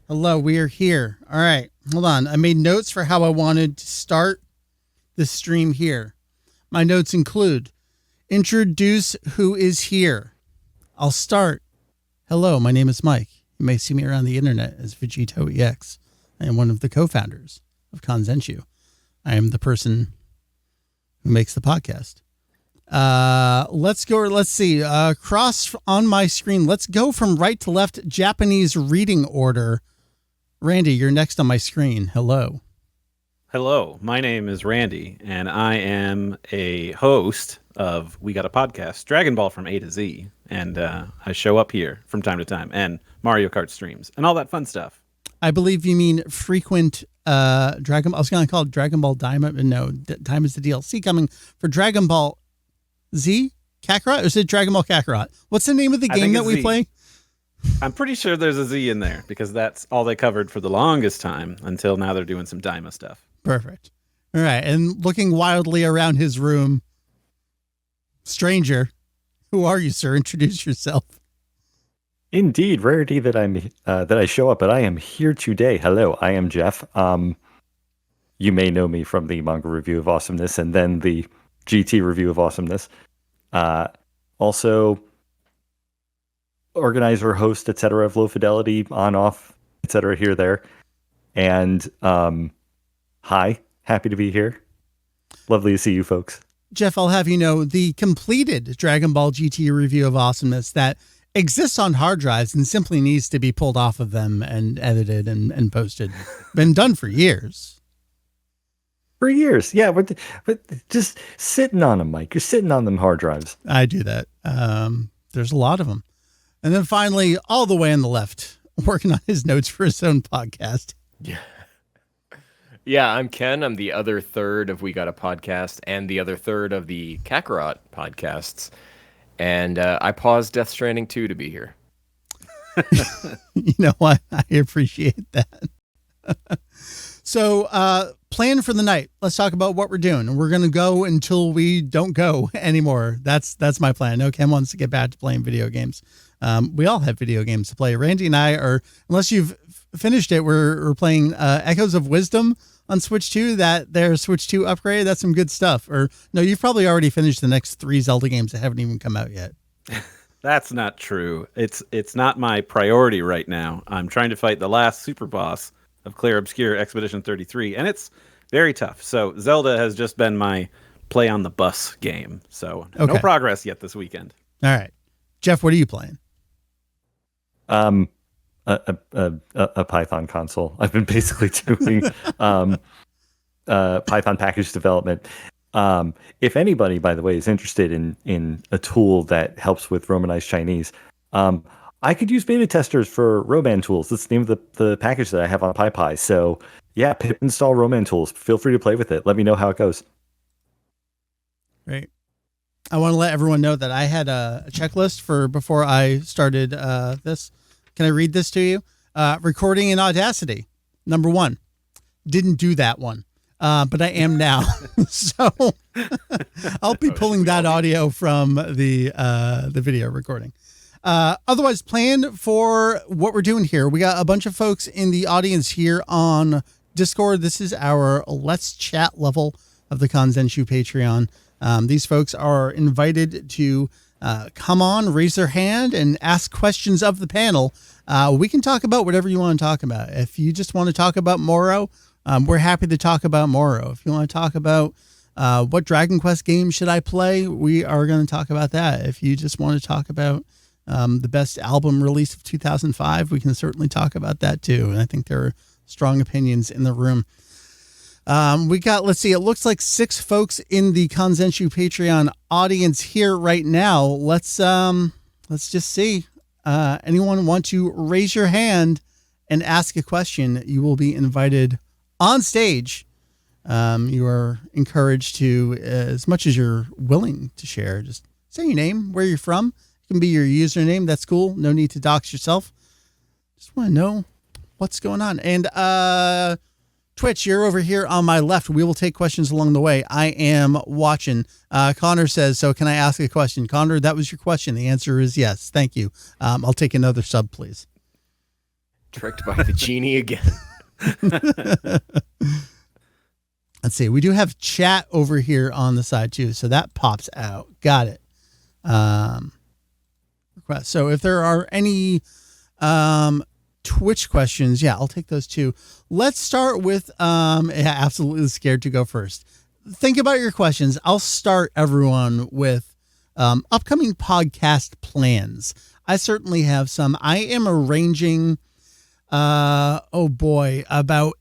Hello, we are here. All right, hold on. I made notes for how I wanted to start the stream here. My notes include introduce who is here. I'll start. Hello, my name is Mike. You may see me around the internet as Vegito EX. I am one of the co-founders of Kanzenshuu. I am the person who makes the podcast. Let's go. Let's see. Cross on my screen. Let's go from right to left, Japanese reading order. Randy, you're next on my screen. Hello. Hello, my name is Randy, and I am a host of We Got a Podcast, Dragon Ball from A to Z, and I show up here from time to time, and Mario Kart streams, and all that fun stuff. I believe you mean frequent Dragon. I was going to call it Dragon Ball Diamond, but no, Diamond's the DLC coming for Dragon Ball Z Kakarot, or is it Dragon Ball Kakarot? What's the name of the game that we play? I'm pretty sure there's a Z in there because that's all they covered for the longest time until now they're doing some Daima stuff. Perfect. All right. And looking wildly around his room, stranger, who are you, sir? Introduce yourself. Indeed, rarity that I show up, but I am here today. Hello, I am Jeff. You may know me from the manga review of awesomeness and then the GT review of awesomeness. Also, organizer, host, etc. of Low Fidelity, on, off, etc. here, there. And hi, happy to be here. Lovely to see you folks. Jeff, I'll have you know, the completed Dragon Ball GT review of awesomeness that exists on hard drives and simply needs to be pulled off of them and edited and posted. Been done for years. For years, yeah. But just sitting on them, Mike. You're sitting on them hard drives. I do that. There's a lot of them. And then finally, all the way on the left, working on his notes for his own podcast. Yeah, I'm Ken. I'm the other third of We Got a Podcast and the other third of the Kakarot podcasts. And I paused Death Stranding 2 to be here. You know what? I appreciate that. So, plan for the night. Let's talk about what we're doing. We're going to go until we don't go anymore. That's my plan. No, Ken wants to get back to playing video games. We all have video games to play. Randy and I are, unless you've finished it, we're playing Echoes of Wisdom on Switch 2, their Switch 2 upgrade. That's some good stuff. Or no, you've probably already finished the next 3 Zelda games that haven't even come out yet. That's not true. It's not my priority right now. I'm trying to fight the last super boss of Clair Obscure Expedition 33, and it's very tough. So Zelda has just been my play on the bus game. So no progress yet this weekend. All right. Jeff, what are you playing? A Python console. I've been basically doing Python package development. If anybody, by the way, is interested in a tool that helps with Romanized Chinese, I could use beta testers for Roman tools. That's the name of the package that I have on PyPy. So yeah, pip install Roman tools. Feel free to play with it. Let me know how it goes. Great. I want to let everyone know that I had a checklist for before I started this. Can I read this to you? Recording in Audacity. Number 1. Didn't do that one. But I am now. So I'll be pulling that audio from the video recording. Otherwise, plan for what we're doing here. We got a bunch of folks in the audience here on Discord. This is our Let's Chat level of the Kanzenshuu Patreon. These folks are invited to come on, raise their hand, and ask questions of the panel. We can talk about whatever you want to talk about. If you just want to talk about Moro, we're happy to talk about Moro. If you want to talk about what Dragon Quest game should I play, we are going to talk about that. If you just want to talk about the best album release of 2005, we can certainly talk about that too. And I think there are strong opinions in the room. We got, let's see, it looks like 6 folks in the Kanzenshuu Patreon audience here right now. Let's just see. Anyone want to raise your hand and ask a question? You will be invited on stage. You are encouraged to, as much as you're willing to share, just say your name, where you're from. It can be your username. That's cool. No need to dox yourself. Just want to know what's going on. And Twitch, you're over here on my left. We will take questions along the way. I am watching. Connor says, so can I ask a question? Connor, that was your question. The answer is yes. Thank you. I'll take another sub, please. Tricked by the genie again. Let's see. We do have chat over here on the side too, so that pops out. Got it. Request. So if there are any Twitch questions, yeah, I'll take those too. Let's start with absolutely scared to go first. Think about your questions. I'll start everyone with upcoming podcast plans. I certainly have some. I am arranging about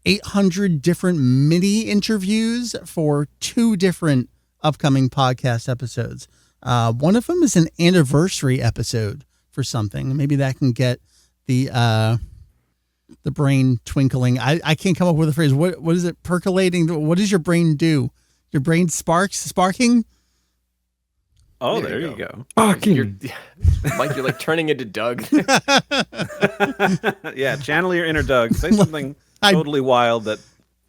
800 different mini interviews for 2 different upcoming podcast episodes. One of them is an anniversary episode for something. Maybe that can get the brain twinkling. I can't come up with a phrase. What is it? Percolating. What does your brain do? Your brain sparking? Oh, there you go. Mike, you're like turning into Doug. Yeah, channel your inner Doug. Say something totally wild that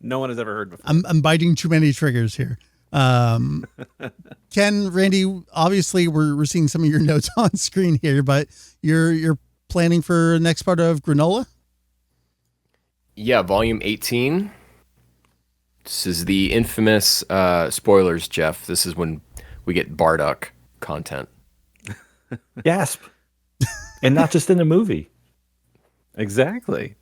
no one has ever heard before. I'm biting too many triggers here. Ken, Randy, obviously we're seeing some of your notes on screen here, but you're planning for the next part of Granola? Yeah, volume 18. This is the infamous spoilers, Jeff. This is when we get Bardock content. Gasp. And not just in a movie. Exactly.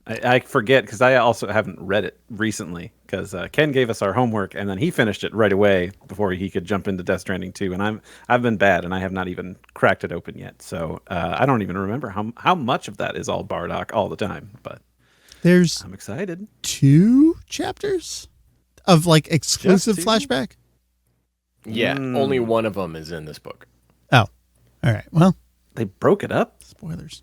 I forget because I also haven't read it recently because Ken gave us our homework and then he finished it right away before he could jump into Death Stranding 2. And I've been bad and I have not even cracked it open yet. So I don't even remember how much of that is all Bardock all the time. But I'm excited. 2 chapters of like exclusive flashback. Yeah, only one of them is in this book. Oh, all right. Well, they broke it up. Spoilers.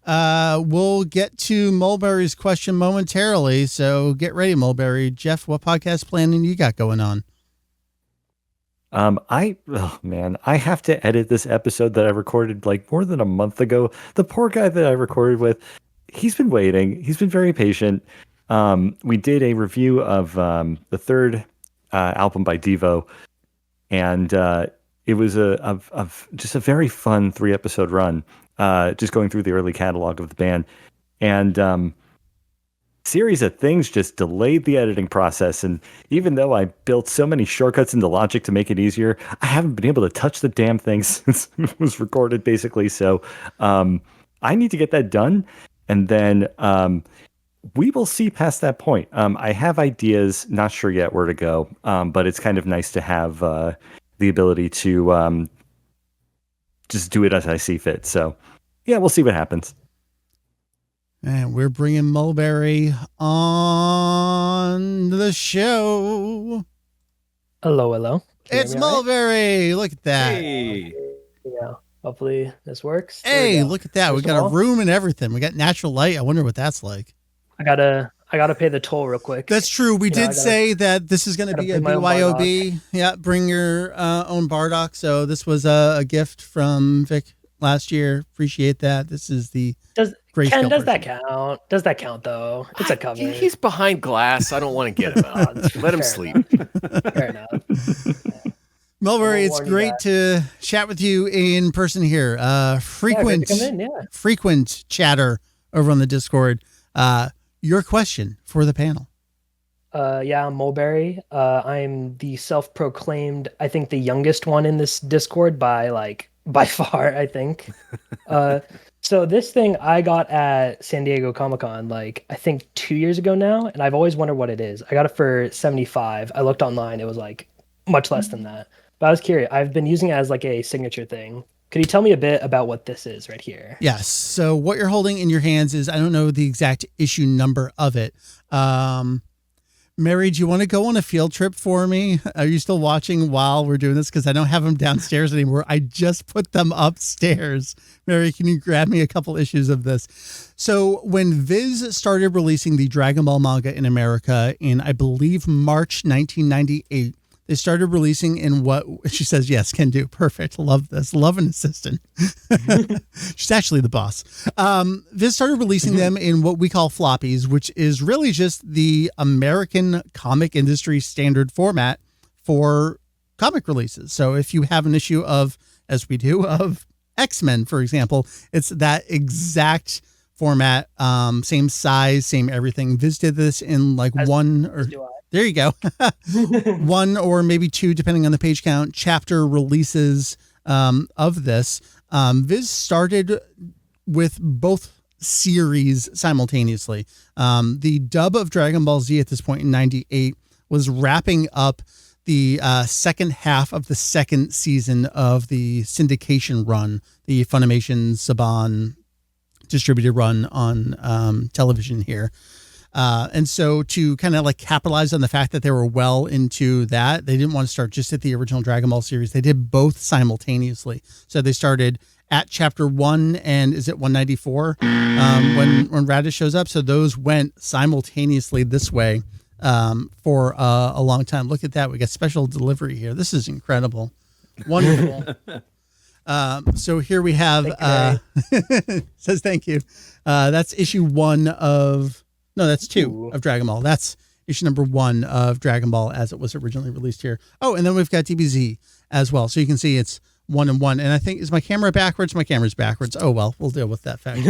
We'll get to Mulberry's question momentarily, so get ready, Mulberry. Jeff, what podcast planning you got going on? I have to edit this episode that I recorded like more than a month ago. The poor guy that I recorded with, he's been waiting. He's been very patient. We did a review of the third album by Devo, and it was just a very fun 3-episode run. Just going through the early catalog of the band, and series of things just delayed the editing process. And even though I built so many shortcuts into Logic to make it easier, I haven't been able to touch the damn thing since it was recorded, basically. So I need to get that done, and then we will see past that point. I have ideas, not sure yet where to go, but it's kind of nice to have the ability to just do it as I see fit. So, yeah, we'll see what happens. And we're bringing Mulberry on the show. Hello. It's Mulberry. Right? Look at that. Hey. Yeah. Hopefully this works. Hey, look at that. We got a room and everything. We got natural light. I wonder what that's like. I gotta pay the toll real quick. That's true. We did say that this is going to be a BYOB. Yeah, bring your own Bardock. So this was a gift from Vic last year. Appreciate that. This is the Ken, does that count? Does that count though? It's a cover. He's behind glass. I don't want to get him out. Let him sleep. Fair enough. Mulberry, it's great to chat with you in person here. Frequent chatter over on the Discord. Your question for the panel. I'm Mulberry. I'm the self-proclaimed, I think the youngest one in this Discord by far, I think. So this thing I got at San Diego Comic-Con, I think 2 years ago now, and I've always wondered what it is. I got it for $75. I looked online, it was much less than that. But I was curious. I've been using it as a signature thing. Could you tell me a bit about what this is right here? Yes. So what you're holding in your hands is, I don't know the exact issue number of it. Mary, do you want to go on a field trip for me? Are you still watching while we're doing this? Because I don't have them downstairs anymore. I just put them upstairs. Mary, can you grab me a couple issues of this? So when Viz started releasing the Dragon Ball manga in America in, I believe, March 1998, they started releasing in what she says, yes, can do. Perfect. Love this. Love an assistant. She's actually the boss. Viz started releasing them in what we call floppies, which is really just the American comic industry standard format for comic releases. So if you have an issue of, as we do, of X-Men, for example, it's that exact format, same size, same everything. Viz did this in like there you go. 1 or maybe 2, depending on the page count, chapter releases of this. Viz started with both series simultaneously. The dub of Dragon Ball Z at this point in 98 was wrapping up the second half of the second season of the syndication run, the Funimation Saban distributed run on television here. And so to kind of like capitalize on the fact that they were well into that, they didn't want to start just at the original Dragon Ball series. They did both simultaneously. So they started at chapter 1 and is it 194 when Raditz shows up. So those went simultaneously this way for a long time. Look at that. We got special delivery here. This is incredible. Wonderful. So here we have, says thank you. That's issue 1 of, no, that's 2 of Dragon Ball. That's issue number 1 of Dragon Ball as it was originally released here. Oh, and then we've got DBZ as well. So you can see it's 1 and 1. And I think, is my camera backwards? My camera's backwards. Oh, well, we'll deal with that fact.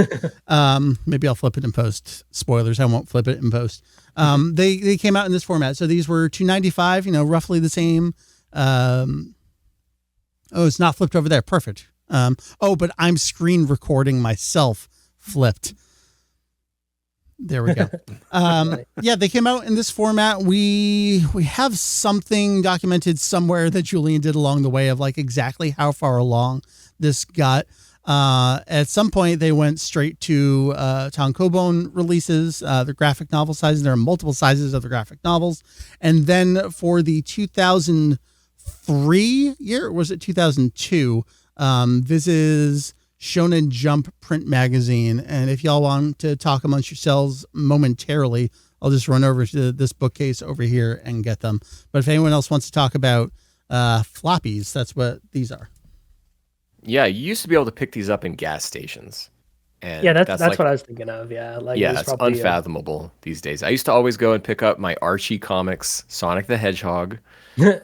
Maybe I'll flip it in post. Spoilers. I won't flip it in post. They came out in this format. So these were $2.95, roughly the same. Oh, it's not flipped over there. Perfect. But I'm screen recording myself flipped. There we go. Yeah, they came out in this format. We have something documented somewhere that Julian did along the way of like exactly how far along this got. At some point, they went straight to tankobon releases, the graphic novel sizes. There are multiple sizes of the graphic novels. And then for the 2003 year, or was it 2002? This is Shonen Jump print magazine. And if y'all want to talk amongst yourselves momentarily, I'll just run over to this bookcase over here and get them. But if anyone else wants to talk about floppies, that's what these are. Yeah, you used to be able to pick these up in gas stations. And yeah, that's like, what I was thinking of. Yeah, like yeah, it's unfathomable these days. I used to always go and pick up my Archie comics, Sonic the Hedgehog,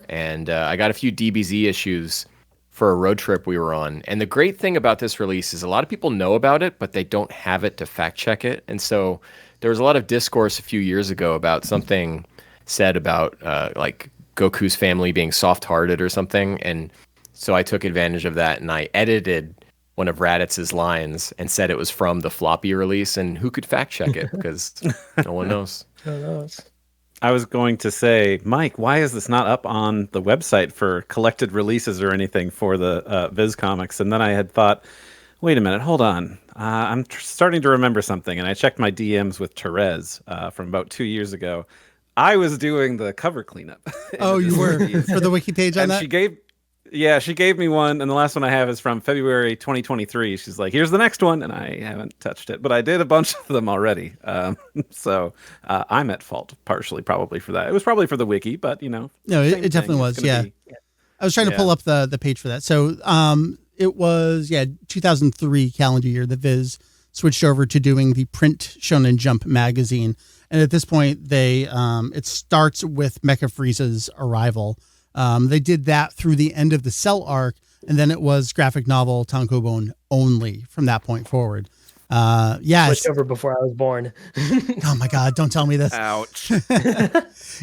and I got a few DBZ issues for a road trip we were on. And the great thing about this release is a lot of people know about it, but they don't have it to fact check it. And so there was a lot of discourse a few years ago about something said about like Goku's family being soft-hearted or something. And so I took advantage of that and I edited one of Raditz's lines and said it was from the floppy release, and who could fact check it? Because no one knows. No one knows. I was going to say, Mike, why is this not up on the website for collected releases or anything for the Viz comics? And then I had thought, wait a minute, hold on. I'm starting to remember something. And I checked my DMs with Therese from about 2 years ago. I was doing the cover cleanup. Oh, you were for the wiki page on and that? She gave me one, and the last one I have is from February 2023. She's like, here's the next one, and I haven't touched it, but I did a bunch of them already. So I'm at fault, partially probably for that. It was probably for the wiki, but No, it definitely was, yeah. I was trying to pull up the page for that. So it was, 2003 calendar year that Viz switched over to doing the print Shonen Jump magazine. And at this point, it starts with Mecha Frieza's arrival. They did that through the end of the Cell arc, and then it was graphic novel tankobon only from that point forward. Switched over before I was born. Oh my God, don't tell me this. Ouch.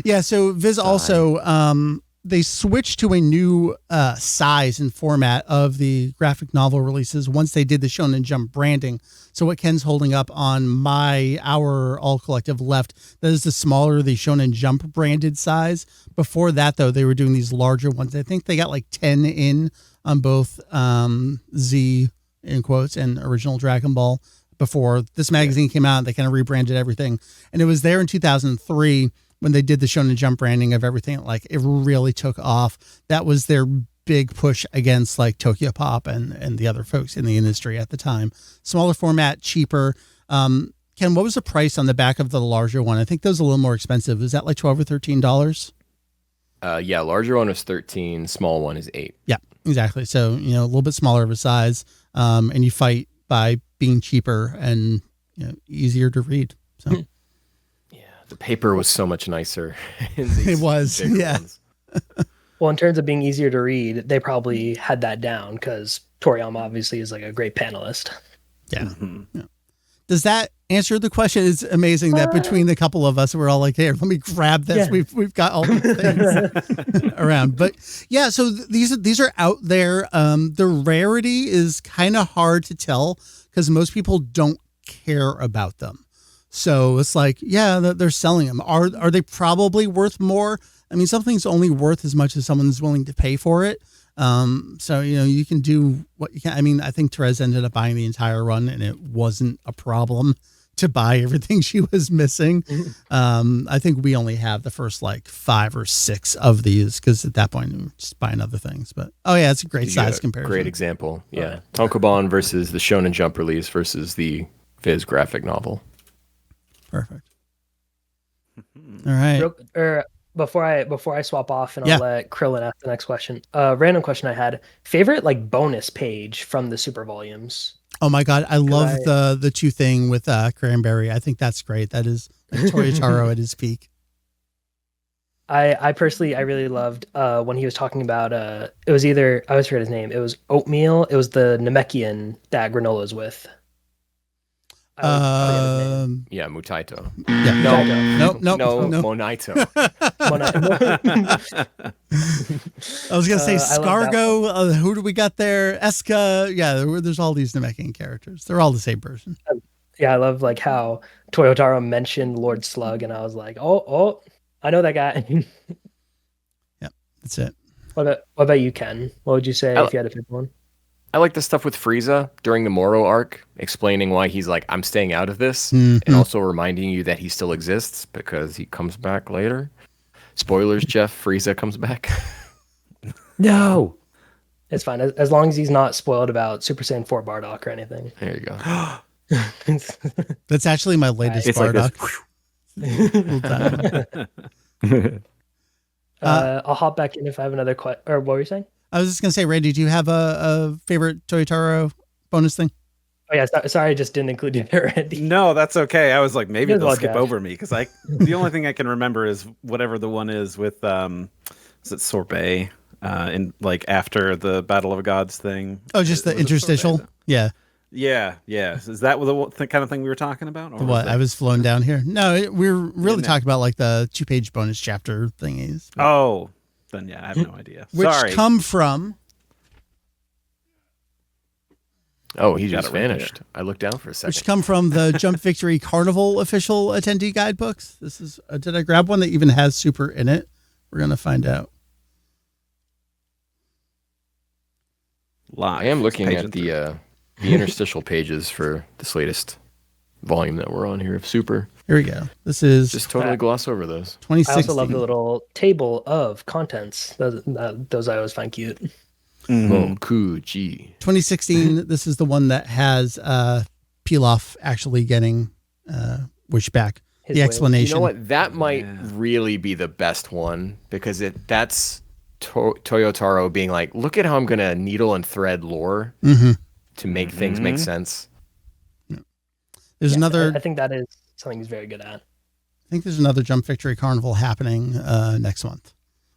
Yeah, so Viz also, they switched to a new size and format of the graphic novel releases once they did the Shonen Jump branding. So what Ken's holding up on our all collective left, that is the smaller, the Shonen Jump branded size. Before that, though, they were doing these larger ones. I think they got like 10 in on both Z, in quotes, and original Dragon Ball. Before this magazine came out, they kind of rebranded everything. And it was there in 2003 when they did the Shonen Jump branding of everything. Like, it really took off. That was their big push against like Tokyo Pop and the other folks in the industry at the time. Smaller format, cheaper. Ken, what was the price on the back of the larger one? I think that was a little more expensive. Is that like $12 or $13? Yeah, larger one is 13, small one is 8. Yeah, exactly. So, a little bit smaller of a size, and you fight by being cheaper and easier to read. So yeah, the paper was so much nicer. It was, yeah. Well, in terms of being easier to read, they probably had that down because Toriyama obviously is like a great panelist. Yeah. Mm-hmm. Yeah. Does that answer the question? It's amazing that between the couple of us, we're all like, "Hey, let me grab this." Yeah. We've got all these things around, but yeah. So these are out there. The rarity is kind of hard to tell because most people don't care about them. So it's like, yeah, they're selling them. Are they probably worth more? I mean, something's only worth as much as someone's willing to pay for it. So, you can do what you can. I mean, I think Therese ended up buying the entire run and it wasn't a problem to buy everything she was missing. I think we only have the first like 5 or 6 of these because at that point we're just buying other things. But it's a great size comparison. Great example. Yeah. Tonkobon versus the Shonen Jump release versus the Viz graphic novel. Perfect. All right. Before I swap off and I'll let Krillin ask the next question. Random question I had. Favorite like bonus page from the super volumes? Oh my God. I love the 2 thing with Cranberry. I think that's great. That is like Toyotaro at his peak. I personally really loved when he was talking about it was either I always forget his name. It was oatmeal. It was the Namekian that Granola's with. Mutaito. Yeah. No, Monaito. I was gonna say Scargo. Who do we got there? Eska. Yeah, there's all these Namekian characters. They're all the same person. Yeah, I love like how Toyotaro mentioned Lord Slug, and I was like, oh, I know that guy. Yeah, that's it. What about you, Ken? What would you say if you had to pick one? I like the stuff with Frieza during the Moro arc, explaining why he's like, I'm staying out of this, and also reminding you that he still exists because he comes back later. Spoilers, Jeff, Frieza comes back. No. It's fine. As long as he's not spoiled about Super Saiyan 4 Bardock or anything. There you go. That's actually my latest Bardock. I'll hop back in if I have another question. Or what were you saying? I was just going to say, Randy, do you have a favorite Toyotaro bonus thing? Oh, yeah. Sorry, I just didn't include it already. No, that's okay. I was like, maybe they'll skip Josh. over me because the only thing I can remember is whatever the one is with, is it Sorbet in like after the Battle of Gods thing? Oh, just the interstitial? Yeah. Yeah. Is that the kind of thing we were talking about? Or what? I was flown down here. No, we're really talking about like the 2-page bonus chapter thingies. But... Oh. Then I have no idea. Which Sorry. come from? Oh, he just vanished. I looked down for a second. Which come from the Jump Victory Carnival official attendee guidebooks. This is. Did I grab one that even has Super in it? We're gonna find out. Live. I am looking at the interstitial pages for this latest volume that we're on here of Super. Here we go. This is just totally gloss over those. 2016. I also love the little table of contents. Those I always find cute. Oh, Kuji. 2016. This is the one that has Pilaf actually getting wished back. The explanation. You know what? That might really be the best one because that's Toyotaro being like, look at how I'm gonna needle and thread lore to make things make sense. There's another. I think that is something he's very good at. I think there's another Jump Victory Carnival happening next month.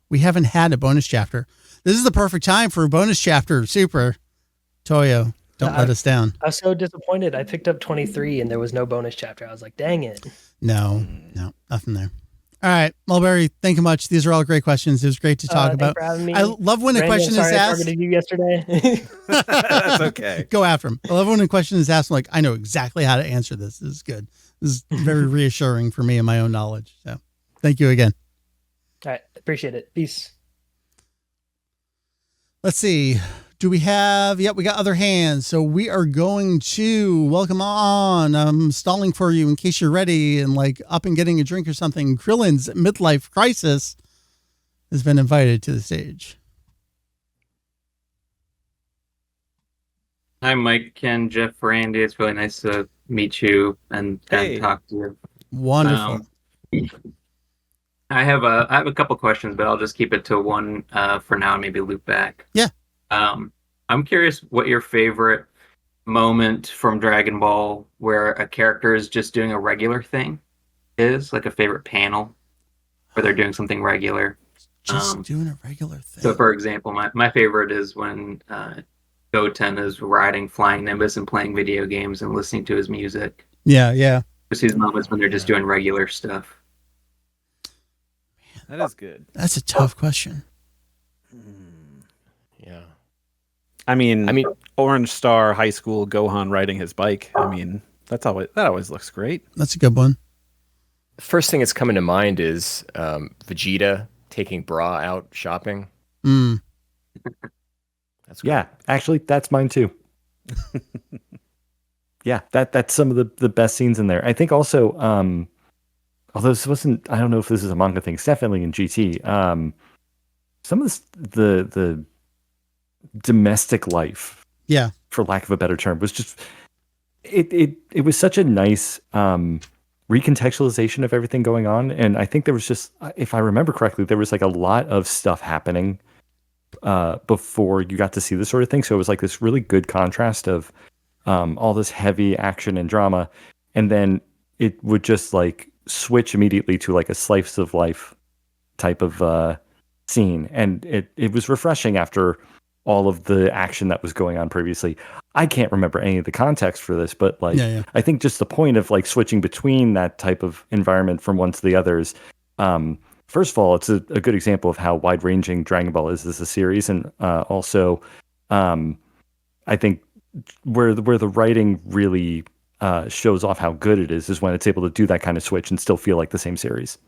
We haven't had a bonus chapter. This is the perfect time for a bonus chapter. Super. Toyo, don't let us down. I was so disappointed. I picked up 23 and there was no bonus chapter. I was like, dang it. No, nothing there. All right, Mulberry, thank you much. These are all great questions. It was great to talk about. For having me. I love when a question is asked. I targeted you yesterday. That's okay. Go after him. I love when a question is asked. I'm like, I know exactly how to answer this. This is good. This is very reassuring for me and my own knowledge. So thank you again. All right. Appreciate it. Peace. Let's see. Do we have, we got other hands. So we are going to welcome on. I'm stalling for you in case you're ready and like up and getting a drink or something. Krillin's midlife crisis has been invited to the stage. Hi, Mike, Ken, Jeff, Randy. It's really nice to meet you and talk to you. Wonderful. I have a couple questions, but I'll just keep it to one for now and maybe loop back. Yeah. I'm curious what your favorite moment from Dragon Ball where a character is just doing a regular thing is, like a favorite panel where they're doing something regular. Just doing a regular thing. So, for example, my favorite is when Goten is riding Flying Nimbus and playing video games and listening to his music. Yeah. Just these moments when they're just doing regular stuff. That is good. That's a tough question. Yeah. I mean, Orange Star High School Gohan riding his bike. I mean, that always looks great. That's a good one. First thing that's coming to mind is Vegeta taking Bra out shopping. Mm. That's great. Yeah, actually, that's mine too. Yeah, that's some of the best scenes in there. I think also, although this wasn't, I don't know if this is a manga thing, it's definitely in GT. Some of the domestic life, Yeah. for lack of a better term, was just it was such a nice recontextualization of everything going on. And I think there was just, if I remember correctly, there was like a lot of stuff happening before you got to see this sort of thing. So it was like this really good contrast of all this heavy action and drama, and then it would just like switch immediately to like a slice of life type of scene, and it was refreshing after all of the action that was going on previously. I can't remember any of the context for this, but like I think just the point of like switching between that type of environment from one to the others. First of all, it's a good example of how wide-ranging Dragon Ball is as a series, and also I think where the writing really shows off how good it is when it's able to do that kind of switch and still feel like the same series.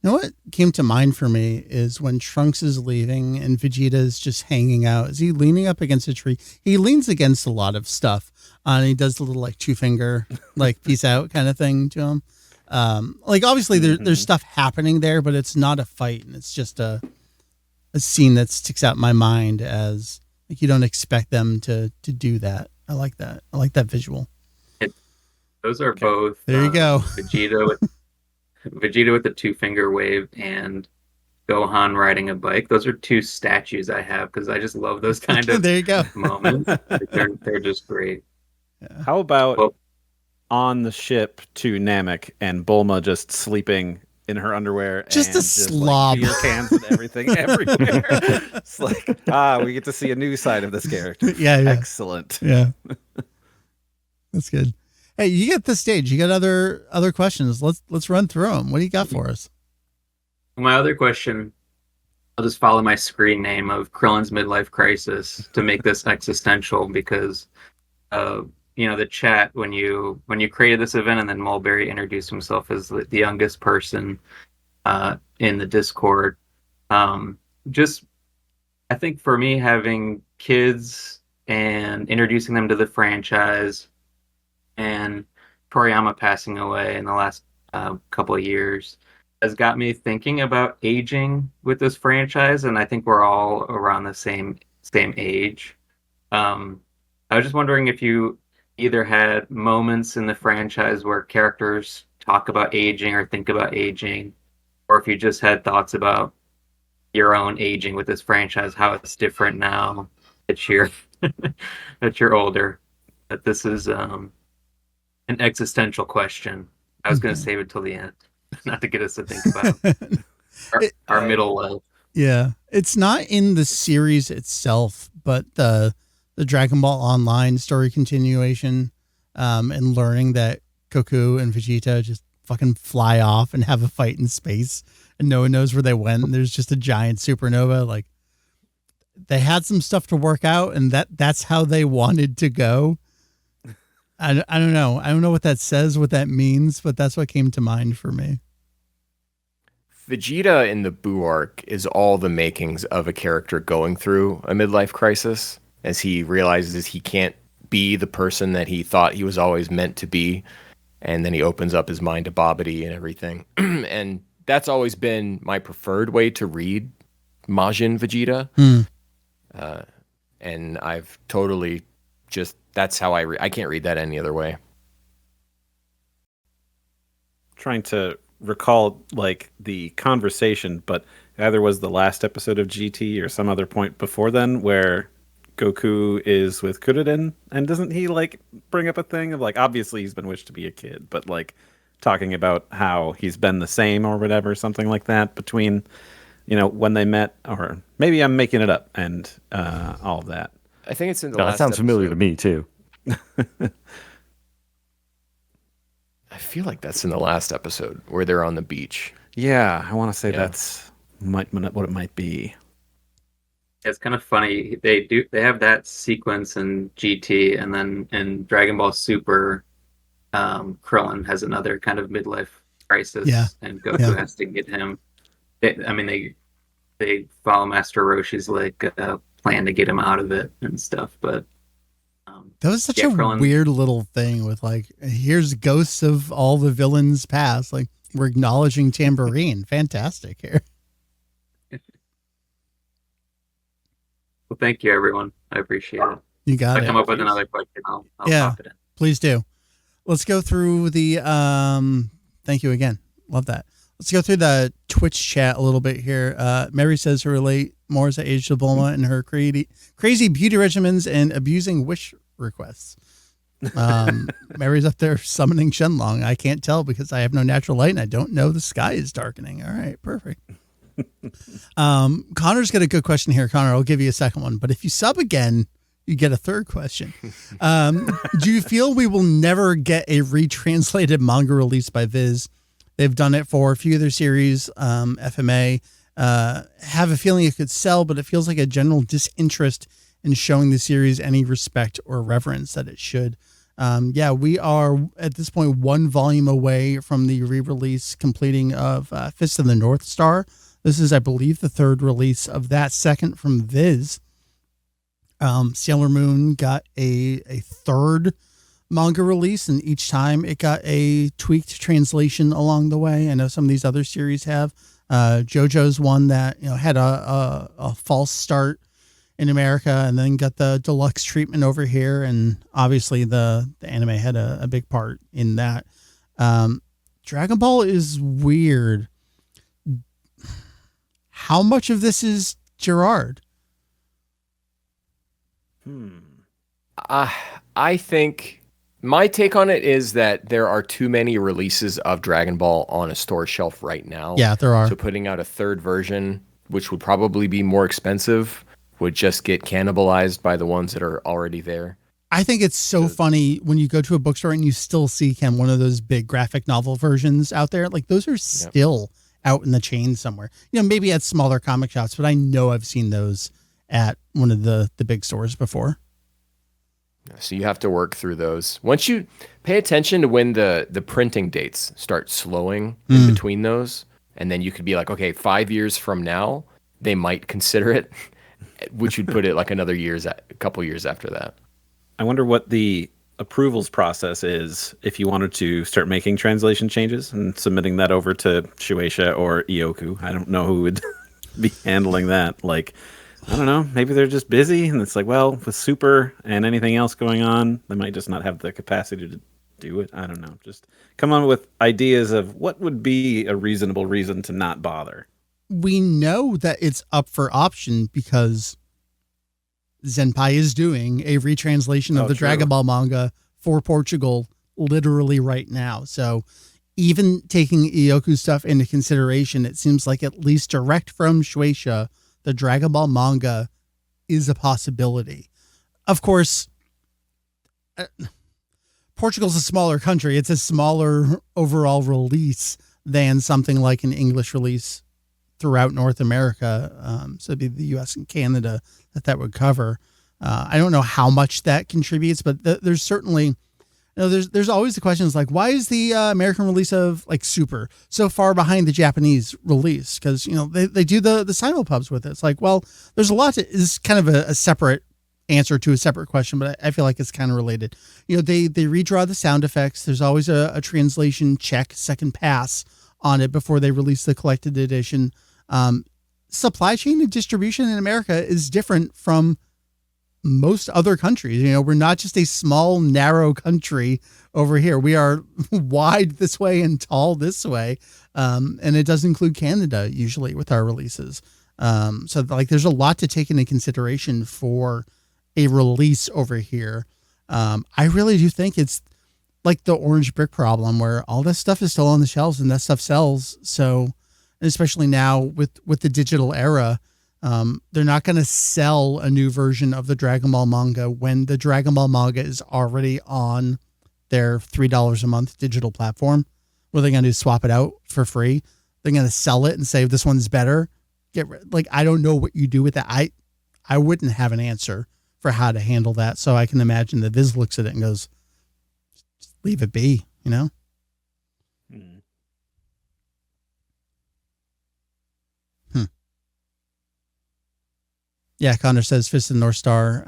You know what came to mind for me is when Trunks is leaving and Vegeta is just hanging out. Is he leaning up against a tree? He leans against a lot of stuff, and he does the little like 2-finger like peace out kind of thing to him. Like obviously there's stuff happening there, but it's not a fight, and it's just a scene that sticks out in my mind as like you don't expect them to do that. I like that. I like that visual. Those are both. There you go. Vegeta with the 2-finger wave and Gohan riding a bike. Those are two statues I have because I just love those kind of there you go. moments. They're just great. Yeah. How about on the ship to Namek and Bulma just sleeping in her underwear, just and a slob, like, beer cans and everything everywhere. It's like we get to see a new side of this character. Yeah. Excellent. Yeah, that's good. Hey, you get the stage. You got other questions. Let's run through them. What do you got for us? My other question, I'll just follow my screen name of Krillin's midlife crisis to make this existential, because the chat when you created this event, and then Mulberry introduced himself as the youngest person in the Discord. Just I think for me, having kids and introducing them to the franchise, and Toriyama passing away in the last couple of years, has got me thinking about aging with this franchise, and I think we're all around the same age. I was just wondering if you either had moments in the franchise where characters talk about aging or think about aging, or if you just had thoughts about your own aging with this franchise, how it's different now that you're that you're older. That this is an existential question. I was going to save it till the end, not to get us to think about our middle life. Yeah, it's not in the series itself, but the Dragon Ball Online story continuation, and learning that Goku and Vegeta just fucking fly off and have a fight in space, and no one knows where they went. There's just a giant supernova. Like, they had some stuff to work out, and that's how they wanted to go. I don't know. I don't know what that says, what that means, but that's what came to mind for me. Vegeta in the Buu arc is all the makings of a character going through a midlife crisis, as he realizes he can't be the person that he thought he was always meant to be. And then he opens up his mind to Babidi and everything. And that's always been my preferred way to read Majin Vegeta. And I've totally just, that's how I can't read that any other way. Trying to recall like the conversation, but either was the last episode of GT or some other point before then where Goku is with Kuririn, and doesn't he like bring up a thing of like, obviously he's been wished to be a kid, but like talking about how he's been the same or whatever, something like that between, when they met, or maybe I'm making it up, and all of that. I think it's in the No, last that sounds familiar episode. to me too. I feel like that's in the last episode where they're on the beach. Yeah, I want to say Yeah. that's what it might be. It's kind of funny. They have that sequence in GT, and then in Dragon Ball Super, Krillin has another kind of midlife crisis, Yeah. and Goku has to get him. They follow Master Roshi's plan to get him out of it and stuff. But That was such a Krillin, weird little thing with like, here's ghosts of all the villains past. Like, we're acknowledging Tambourine. Fantastic here. Well, thank you, everyone. I appreciate it. You If got I it. come up with another question, I'll Yeah. pop it in. Please do. Let's go through the thank you again. Love that. Let's go through the Twitch chat a little bit here. Mary says her relate more as age to Bulma and her crazy beauty regimens and abusing wish requests. Mary's up there summoning Shenlong. I can't tell because I have no natural light and I don't know the sky is darkening. All right, perfect. Connor's got a good question here. Connor, I'll give you a second one, but if you sub again, you get a third question. Do you feel we will never get a retranslated manga release by Viz? They've done it for a few of their series, FMA. Have a feeling it could sell, but it feels like a general disinterest in showing the series any respect or reverence that it should. We are at this point 1 volume away from the re-release completing of Fist of the North Star. This is, I believe, the 3rd release of that, second from Viz. Sailor Moon got a 3rd manga release, and each time it got a tweaked translation along the way. I know some of these other series have. JoJo's one that had a false start in America and then got the deluxe treatment over here, and obviously the anime had a big part in that. Dragon Ball is weird. How much of this is Gerard? I think my take on it is that there are too many releases of Dragon Ball on a store shelf right now. Yeah, there are. So putting out a 3rd version, which would probably be more expensive, would just get cannibalized by the ones that are already there. I think it's so funny when you go to a bookstore and you still see one of those big graphic novel versions out there. Like, those are still out in the chain somewhere. Maybe at smaller comic shops, but I know I've seen those at one of the big stores before. So you have to work through those. Once you pay attention to when the printing dates start slowing in between those, and then you could be like, okay, 5 years from now, they might consider it, which would put it like a couple years after that. I wonder what the approvals process is if you wanted to start making translation changes and submitting that over to Shueisha or Ioku. I don't know who would be handling that. Like, I don't know. Maybe they're just busy, and it's like, well, with Super and anything else going on, they might just not have the capacity to do it. I don't know. Just come on with ideas of what would be a reasonable reason to not bother. We know that it's up for option because Zenpai is doing a retranslation of the Dragon Ball manga for Portugal literally right now. So even taking Ioku stuff into consideration, it seems like at least direct from Shueisha, the Dragon Ball manga is a possibility. Of course, Portugal's a smaller country. It's a smaller overall release than something like an English release throughout North America. So it'd be the US and Canada that would cover. I don't know how much that contributes, but there's certainly, there's always the questions like, why is the American release of like Super so far behind the Japanese release? Because, they do the simulpubs with it. It's like, well, there's a lot is kind of a separate answer to a separate question, but I feel like it's kind of related. They redraw the sound effects. There's always a translation check, second pass on it before they release the collected edition. Supply chain and distribution in America is different from most other countries. We're not just a small, narrow country over here. We are wide this way and tall this way. And it does include Canada usually with our releases. So like there's a lot to take into consideration for a release over here. I really do think it's like the orange brick problem where all this stuff is still on the shelves and that stuff sells. So, especially now with the digital era, they're not going to sell a new version of the Dragon Ball manga when the Dragon Ball manga is already on their $3 a month digital platform. What are they going to do? Swap it out for free? They're going to sell it and say this one's better. I don't know what you do with that. I wouldn't have an answer for how to handle that. So I can imagine that Viz looks at it and goes, just leave it be, you know? Yeah, Connor says Fist of the North Star.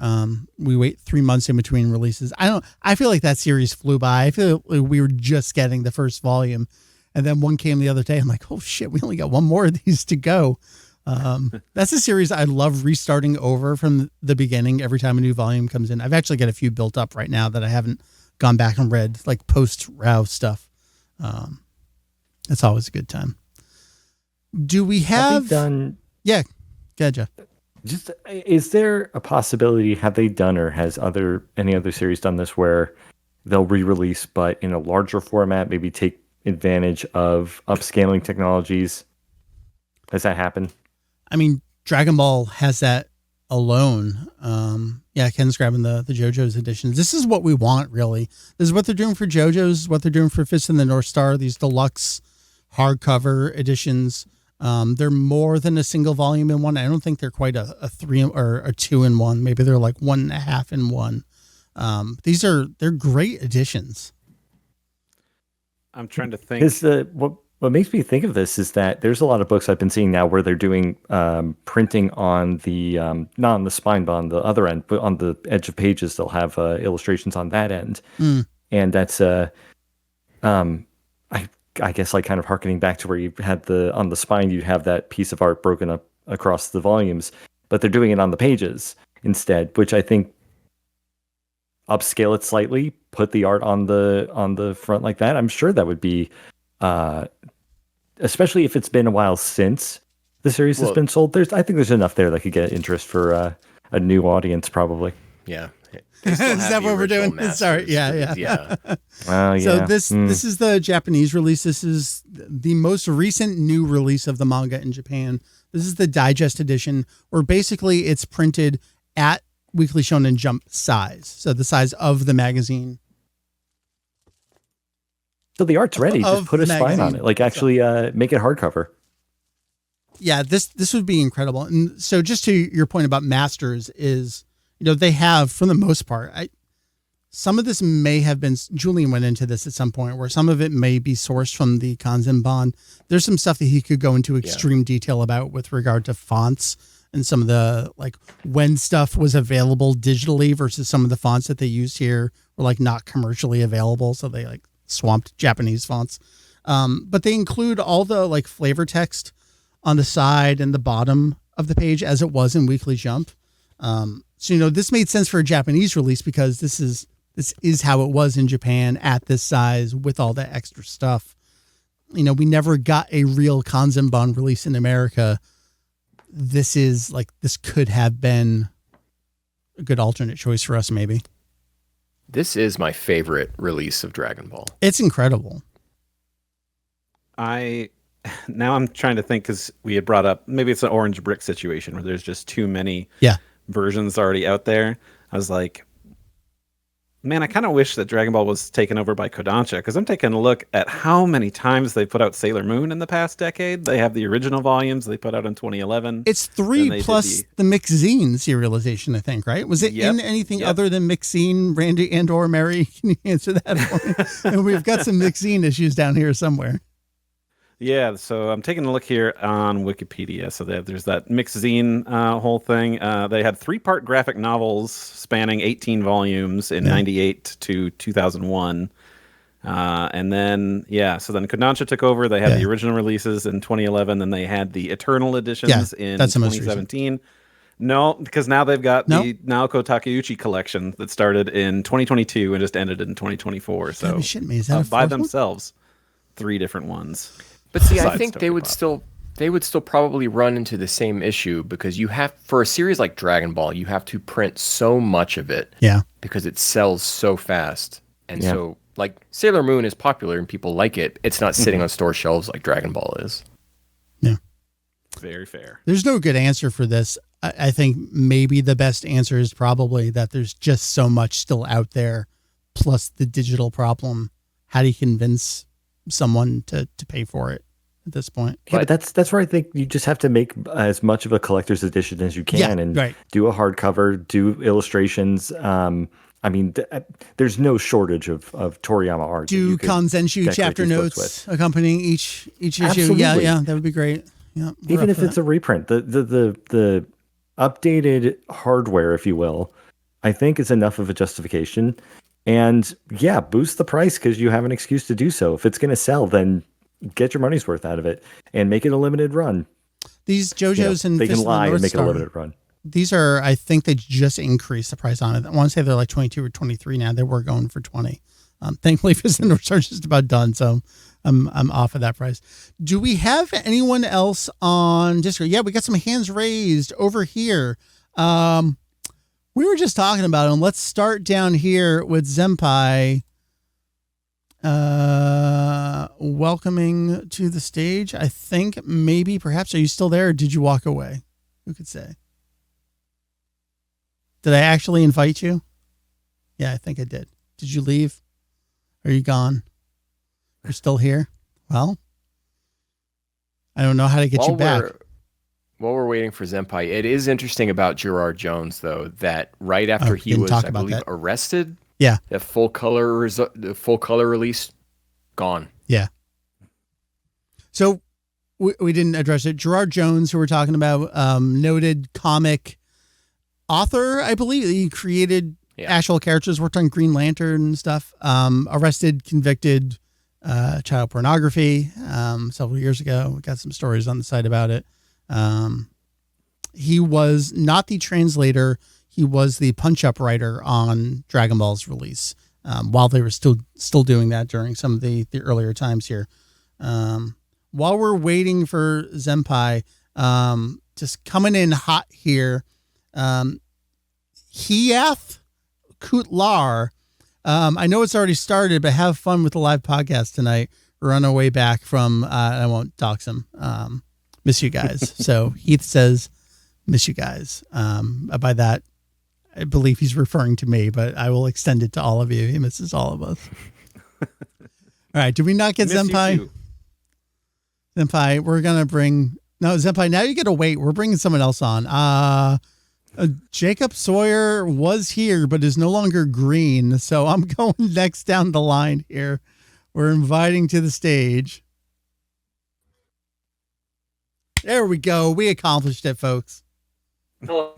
We wait 3 months in between releases. I feel like that series flew by. I feel like we were just getting the first volume, and then one came the other day. I'm like, oh shit, we only got one more of these to go. That's a series I love restarting over from the beginning every time a new volume comes in. I've actually got a few built up right now that I haven't gone back and read, like post Rao stuff. That's always a good time. Do we have done? Yeah, go ahead, Jeff. Just, is there a possibility, have they done, or has any other series done this, where they'll re-release but in a larger format, maybe take advantage of upscaling technologies? Has that happened? I mean, Dragon Ball has that alone. Yeah, Ken's grabbing the JoJo's editions. This is what we want, really. This is what they're doing for JoJo's, what they're doing for Fist in the North Star, these deluxe hardcover editions. They're more than a single volume in one. I don't think they're quite a 3 or a 2 in 1. Maybe they're like 1.5 in 1. They're great additions. I'm trying to think. What makes me think of this is that there's a lot of books I've been seeing now where they're doing printing on the not on the spine but on the other end, but on the edge of pages they'll have illustrations on that end, and that's I guess like kind of harkening back to where you had on the spine, you'd have that piece of art broken up across the volumes, but they're doing it on the pages instead, which I think upscale it slightly, put the art on the front like that. I'm sure that would be, especially if it's been a while since the series has been sold. I think there's enough there that could get interest for a new audience, probably. Yeah. Is that what we're doing? Masters. Sorry. Yeah. Yeah. So this is the Japanese release. This is the most recent new release of the manga in Japan. This is the digest edition, where basically it's printed at Weekly Shonen Jump size. So the size of the magazine. So the art's ready. Just put a spine on it. Like actually make it hardcover. Yeah, this would be incredible. And so just to your point about Masters is, they have, for the most part, some of this may have been, Julian went into this at some point, where some of it may be sourced from the Kanzenshuu. There's some stuff that he could go into extreme detail about with regard to fonts and some of the, like, when stuff was available digitally versus some of the fonts that they used here were, like, not commercially available. So they, like, swamped Japanese fonts. But they include all the, like, flavor text on the side and the bottom of the page as it was in Weekly Jump. So, this made sense for a Japanese release because this is how it was in Japan at this size with all that extra stuff. We never got a real Kanzenshuu release in America. This could have been a good alternate choice for us, maybe. This is my favorite release of Dragon Ball. It's incredible. Now I'm trying to think, because we had brought up, maybe it's an Orange Brick situation where there's just too many versions already out there. I was like, man, I kind of wish that Dragon Ball was taken over by Kodansha, because I'm taking a look at how many times they put out Sailor Moon in the past decade. They have the original volumes they put out in 2011. It's 3 plus the Mix Zine serialization, I think, right? Was it in anything other than Mix Zine, Randy and or Mary? Can you answer that for me? And we've got some Mix Zine issues down here somewhere. Yeah, so I'm taking a look here on Wikipedia. So there's that Mix Zine whole thing. They had 3-part graphic novels spanning 18 volumes in 98 to 2001. And then, so then Kodansha took over. They had the original releases in 2011. Then they had the Eternal editions in 2017. No, because now they've got the Naoko Takeuchi collection that started in 2022 and just ended in 2024. So Is that by themselves, 3 different ones. But see, I think they would still probably run into the same issue, because you have, for a series like Dragon Ball, you have to print so much of it. Yeah. Because it sells so fast. And so, like, Sailor Moon is popular and people like it. It's not sitting on store shelves like Dragon Ball is. Yeah. Very fair. There's no good answer for this. I think maybe the best answer is probably that there's just so much still out there. plus the digital problem. How do you convince someone to pay for it at this point? Yeah, but that's where I think you just have to make as much of a collector's edition as you can, and right. do a hardcover, do illustrations. I mean, there's no shortage of Toriyama art. Do Kanzenshuu chapter notes accompanying each issue? Absolutely. Yeah, that would be great. Yeah, even if it's a reprint, the updated hardware, if you will, I think is enough of a justification. And yeah, boost the price because you have an excuse to do so. If it's going to sell, then get your money's worth out of it and make it a limited run. These JoJo's and they Fist can of the lie North and make Star, it a limited run. These are, I think they just increased the price on it. I want to say they're like 22 or 23 now. They were going for 20. Thankfully, Fist of the North Star is just about done, so I'm off of that price. Do we have anyone else on Discord? Yeah, we got some hands raised over here. We were just talking about them. Let's start down here with Zenpai. Welcoming to the stage. I think maybe, perhaps, are you still there or did you walk away? Who could say? Did I actually invite you? Yeah, I think I did. Did you leave? Are you gone? You're still here? Well, I don't know how to get you back. While we're waiting for Zenpai, it is interesting about Gerard Jones, though, that right after he was, I believe, arrested, the full color release, gone. Yeah. So we didn't address it. Gerard Jones, who we're talking about, noted comic author, I believe. He created actual characters, worked on Green Lantern and stuff. Arrested, convicted, child pornography several years ago. We got some stories on the site about it. He was not the translator. He was the punch-up writer on Dragon Ball's release while they were still doing that during some of the earlier times here. While we're waiting for Zenpai, just coming in hot here, Hiath Kutlar. I know it's already started, but have fun with the live podcast tonight. We're on our way back from, I won't dox him. Miss you guys. So Heath says, miss you guys. By that, I believe he's referring to me, but I will extend it to all of you. He misses all of us. All right. Did we not get Zenpai? Zenpai, we're going to bring, no, Zenpai, now you get to wait. We're bringing someone else on. Jacob Sawyer was here, but is no longer green. So I'm going next down the line here. We're inviting to the stage. There we go. We accomplished it, folks. Hello.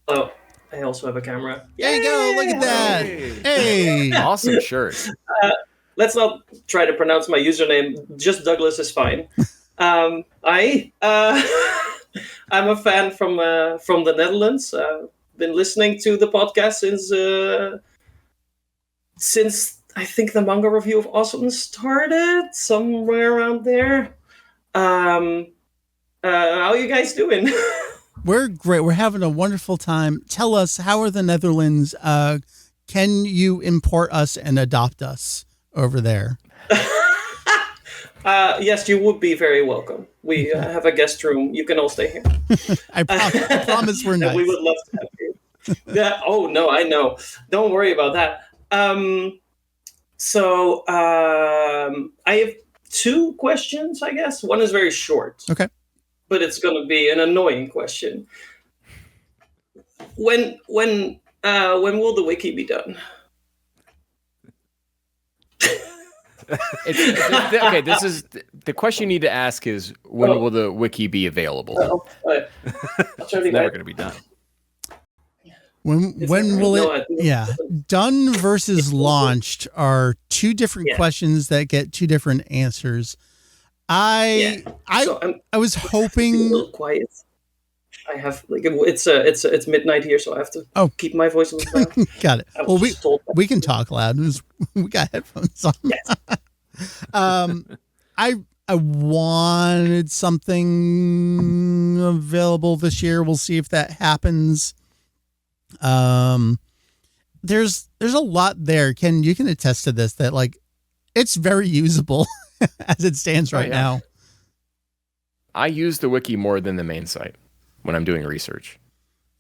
I also have a camera. There you go. Look at that. Hey. Awesome shirt. Let's not try to pronounce my username. Just Douglas is fine. I'm a fan from the Netherlands. Been listening to the podcast since I think the manga review of Awesome started, somewhere around there. How are you guys doing? We're great. We're having a wonderful time. Tell us, how are the Netherlands? Can you import us and adopt us over there? Yes, you would be very welcome. We have a guest room. You can all stay here. I promise we're nice. We would love to have you. Yeah. Oh, no, I know. Don't worry about that. I have two questions, I guess. One is very short. Okay. But it's going to be an annoying question. When will the wiki be done? Okay, this is the question you need to ask is when will the wiki be available? It's never going to be done. When will it? Yeah, done versus launched are two different questions that get two different answers. I was hoping. A little quiet. I have it's midnight here, so I have to keep my voice a little loud. Got it. Well, we can talk loud. We got headphones on. Yes. I wanted something available this year. We'll see if that happens. There's a lot there. Ken, you can attest to this, that like it's very usable as it stands right now. I use the wiki more than the main site when I'm doing research.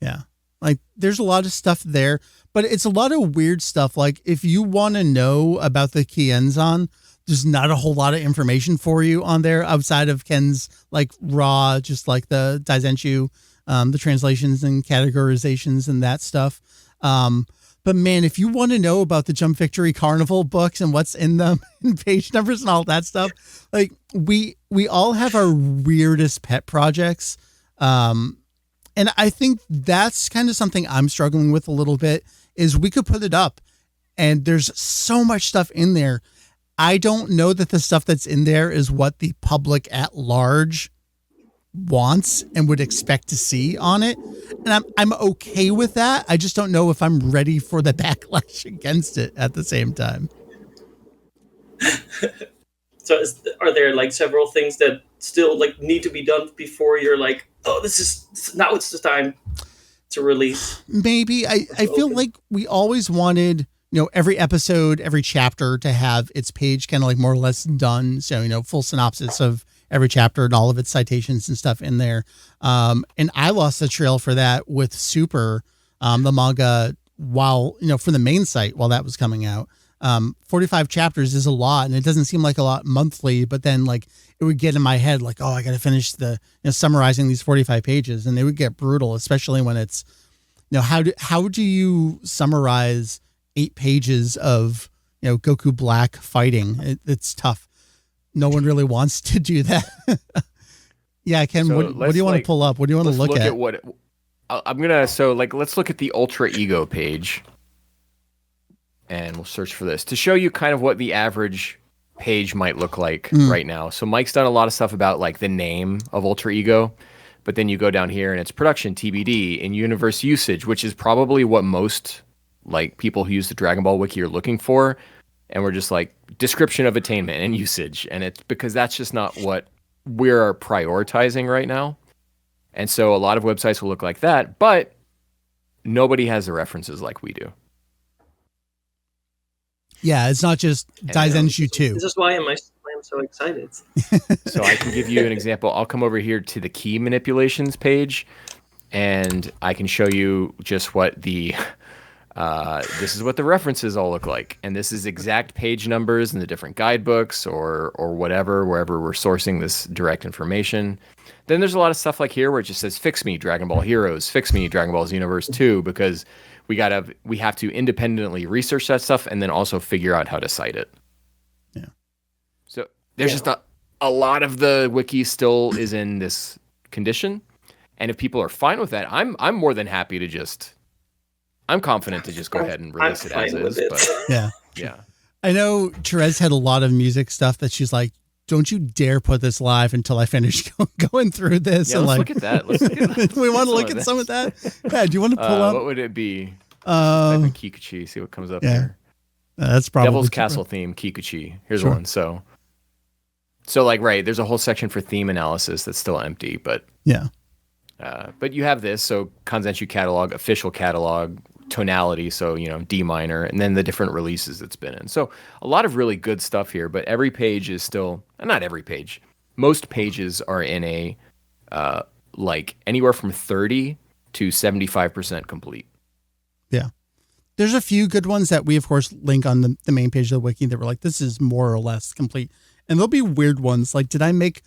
Yeah. Like there's a lot of stuff there, but it's a lot of weird stuff. Like if you want to know about the Kanzenshuu, there's not a whole lot of information for you on there outside of Ken's like raw, just like the Kanzenshuu, the translations and categorizations and that stuff. But man, if you want to know about the Jump Victory Carnival books and what's in them and page numbers and all that stuff, like we all have our weirdest pet projects. And I think that's kind of something I'm struggling with a little bit is we could put it up and there's so much stuff in there. I don't know that the stuff that's in there is what the public at large wants and would expect to see on it. And I'm okay with that. I just don't know if I'm ready for the backlash against it at the same time. So are there like several things that still like need to be done before you're like, oh, now it's the time to release? Maybe. I feel like we always wanted, every episode, every chapter to have its page kind of like more or less done. So, full synopsis of every chapter and all of its citations and stuff in there. And I lost the trail for that with Super, the manga, while, for the main site while that was coming out. 45 chapters is a lot and it doesn't seem like a lot monthly, but then like it would get in my head like, oh, I got to finish summarizing these 45 pages, and it would get brutal, especially when it's, how do you summarize 8 pages of, Goku Black fighting? It's tough. No one really wants to do that. Yeah, Ken, So what do you want to pull up? What do you want to look at? Let's look at the Ultra Ego page. And we'll search for this to show you kind of what the average page might look like right now. So Mike's done a lot of stuff about like the name of Ultra Ego, but then you go down here and it's production TBD in universe usage, which is probably what most like people who use the Dragon Ball wiki are looking for. And we're just like description of attainment and usage. And it's because that's just not what we're prioritizing right now. And so a lot of websites will look like that, but nobody has the references like we do. Yeah, it's not just Kanzenshuu 2. This is why I'm so excited. So I can give you an example. I'll come over here to the key manipulations page, and I can show you just what the this is what the references all look like. And this is exact page numbers in the different guidebooks or whatever, wherever we're sourcing this direct information. Then there's a lot of stuff like here where it just says, fix me, Dragon Ball Heroes, fix me, Dragon Ball Xenoverse 2, because we have to independently research that stuff and then also figure out how to cite it. Yeah. So there's just a lot of the wiki still is in this condition. And if people are fine with that, I'm more than happy to I'm confident to just go ahead and release it as is. But yeah. I know Therese had a lot of music stuff that she's like, don't you dare put this live until I finish going through this. Yeah, let's look at that. We want to look at some of that. Yeah, do you want to pull up? What would it be? Type in Kikuchi, see what comes up here. That's probably Devil's Castle theme, Kikuchi. Here's one. So like, right, there's a whole section for theme analysis that's still empty, but yeah. But you have this, so Kanzenshuu catalog, official catalog, tonality, so D minor, and then the different releases it's been in. So a lot of really good stuff here, but every page is still, not every page, most pages are in a like anywhere from 30 to 75% complete. Yeah. There's a few good ones that we of course link on the main page of the wiki that were like, this is more or less complete. And there'll be weird ones like, did I make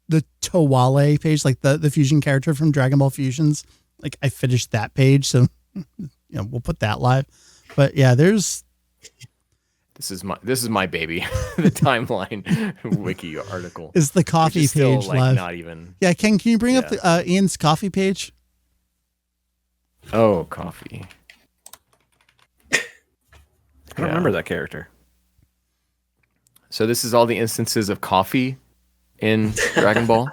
the Towale page, like the fusion character from Dragon Ball Fusions? Like I finished that page, so we'll put that live. But yeah, there's this is my baby. The timeline wiki article is the coffee is page still, like, live. not even. Yeah, can you bring up the, Ian's coffee page? Oh, coffee. I don't remember that character. So this is all the instances of coffee in Dragon Ball.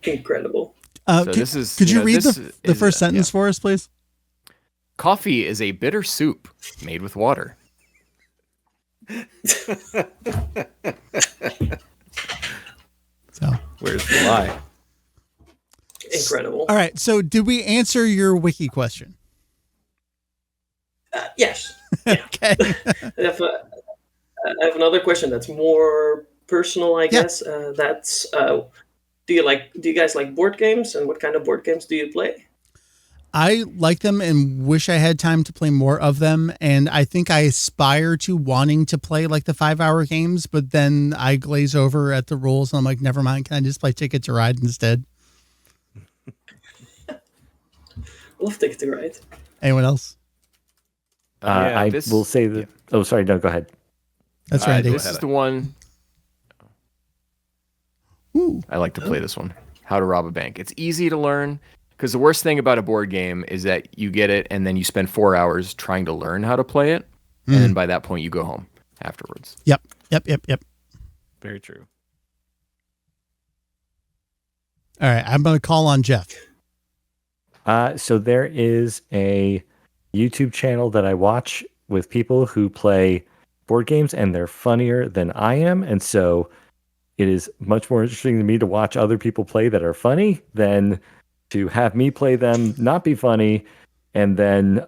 Incredible. Could you read the first sentence for us, please? Coffee is a bitter soup made with water. So where's the lie? Incredible. All right. So did we answer your wiki question? Yes. Yeah. Okay. I have another question that's more personal, I guess. That's Do you guys like board games, and what kind of board games do you play? I like them and wish I had time to play more of them. And I think I aspire to wanting to play like the 5-hour games, but then I glaze over at the rules and I'm like, never mind. Can I just play Ticket to Ride instead? I love Ticket to Ride. Anyone else? I will say that. Oh, sorry. No, go ahead. That's Randy. This is the one. Ooh. I like to play this one. How to Rob a Bank. It's easy to learn. Because the worst thing about a board game is that you get it and then you spend 4 hours trying to learn how to play it. And then by that point, you go home afterwards. Yep. Very true. All right. I'm going to call on Jeff. So there is a YouTube channel that I watch with people who play board games, and they're funnier than I am. And so it is much more interesting to me to watch other people play that are funny than to have me play them, not be funny, and then,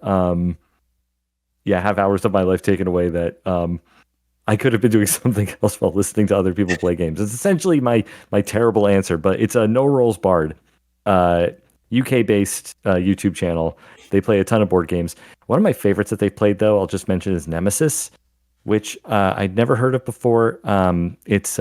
have hours of my life taken away that I could have been doing something else while listening to other people play games. It's essentially my terrible answer, but it's a No Rolls Barred, UK-based YouTube channel. They play a ton of board games. One of my favorites that they've played, though, I'll just mention is Nemesis, which I'd never heard of before. It's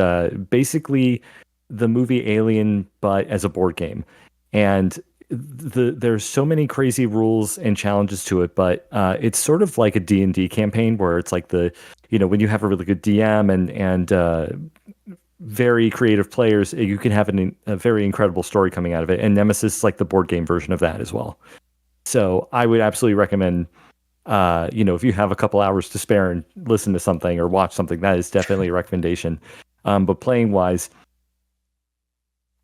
basically the movie Alien, but as a board game. And there's so many crazy rules and challenges to it, but it's sort of like a D&D campaign where it's like when you have a really good DM and very creative players, you can have a very incredible story coming out of it. And Nemesis is like the board game version of that as well. So I would absolutely recommend, if you have a couple hours to spare and listen to something or watch something, that is definitely a recommendation. But playing wise,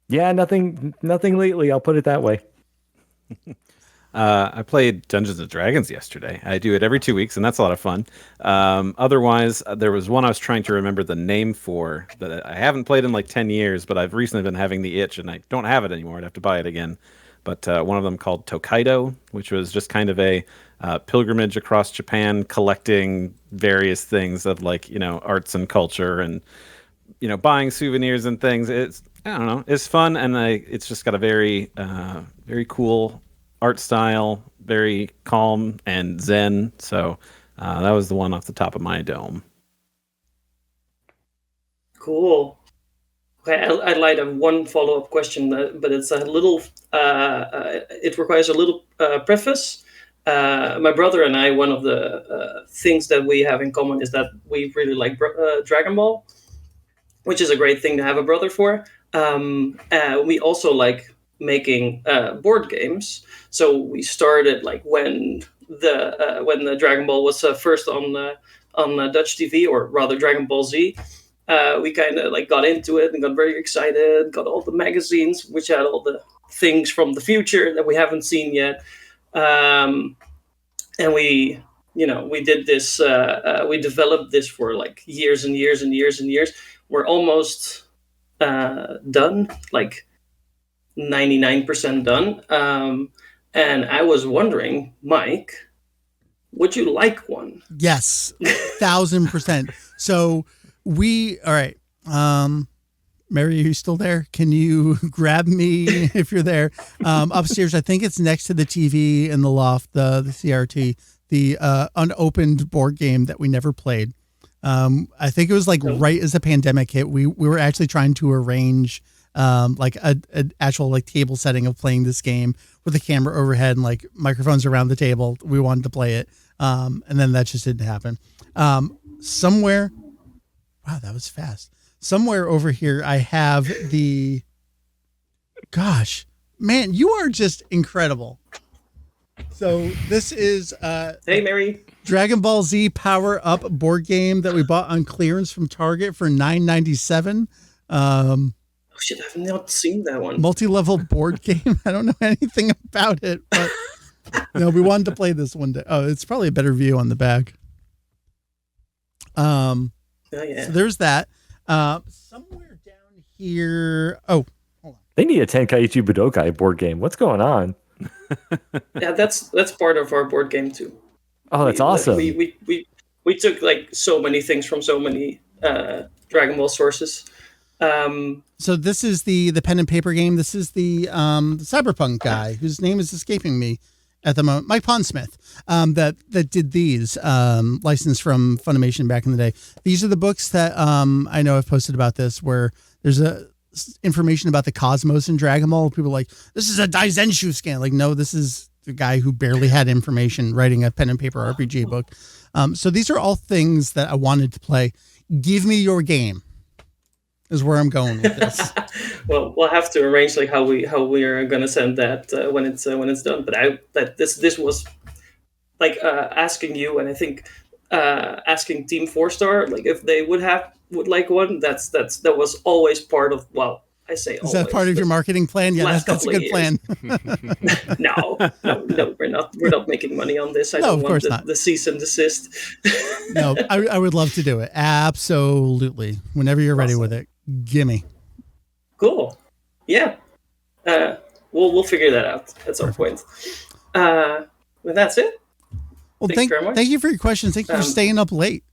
yeah, nothing lately. I'll put it that way. I played Dungeons and Dragons yesterday. I do it every 2 weeks, and that's a lot of fun. Otherwise, there was one I was trying to remember the name for that I haven't played in like 10 years, but I've recently been having the itch, and I don't have it anymore. I'd have to buy it again. But one of them called Tokaido, which was just kind of a pilgrimage across Japan, collecting various things of arts and culture, and buying souvenirs and things. I don't know. It's fun, and it's just got a very, very cool art style, very calm and zen. So that was the one off the top of my dome. Cool. Okay, I'd like to have one follow-up question, but it's a little. It requires a little preface. My brother and I, one of the things that we have in common is that we really like Dragon Ball, which is a great thing to have a brother for. We also like making board games. So we started when the Dragon Ball was first on Dutch TV, or rather Dragon Ball Z. We kind of got into it and got very excited. Got all the magazines which had all the things from the future that we haven't seen yet. And we did this. We developed this for years and years and years and years. We're almost done, 99% done. And I was wondering, Mike, would you like one? Yes, 1,000%. So all right. Mary, are you still there? Can you grab me if you're there? Upstairs, I think it's next to the TV in the loft, the CRT, the unopened board game that we never played. I think it was right as the pandemic hit. We were actually trying to arrange an actual table setting of playing this game with a camera overhead and microphones around the table. We wanted to play it, and then that just didn't happen. Somewhere, wow, that was fast. Somewhere over here, I have the. Gosh, man, you are just incredible. So this is Hey, Mary. Dragon Ball Z Power Up board game that we bought on clearance from Target for $9.97. Oh shit, I've not seen that one. Multi-level board game. I don't know anything about it, but we wanted to play this one day. Oh, it's probably a better view on the back. Oh yeah. So there's that. Somewhere down here. Oh, hold on. They need a Tenkaichi Budokai board game. What's going on? Yeah, that's part of our board game too. Oh, that's awesome. We took so many things from so many Dragon Ball sources. So this is the pen and paper game. This is the cyberpunk guy whose name is escaping me at the moment. Mike Pondsmith, that did these, licensed from Funimation back in the day. These are the books that I know I've posted about this, where there's information about the cosmos in Dragon Ball. People are like, this is a Kanzenshuu scan. Like, no, this is the guy who barely had information writing a pen and paper RPG book. So these are all things that I wanted to play. Give me your game is where I'm going with this. Well, we'll have to arrange like how we are going to send that when it's done. But this was like asking you, and I think asking Team 4-Star like if they would like one. That was always part of. Well, I say is that part of your marketing plan? Yeah, that's a good plan. No, we're not making money on this. I no, don't of want course not. The cease and desist. No, I would love to do it. Absolutely. Whenever you're ready with it, gimme. Cool. Yeah. We'll figure that out at some point. But that's it. Well, thank you for your questions. Thank you for staying up late.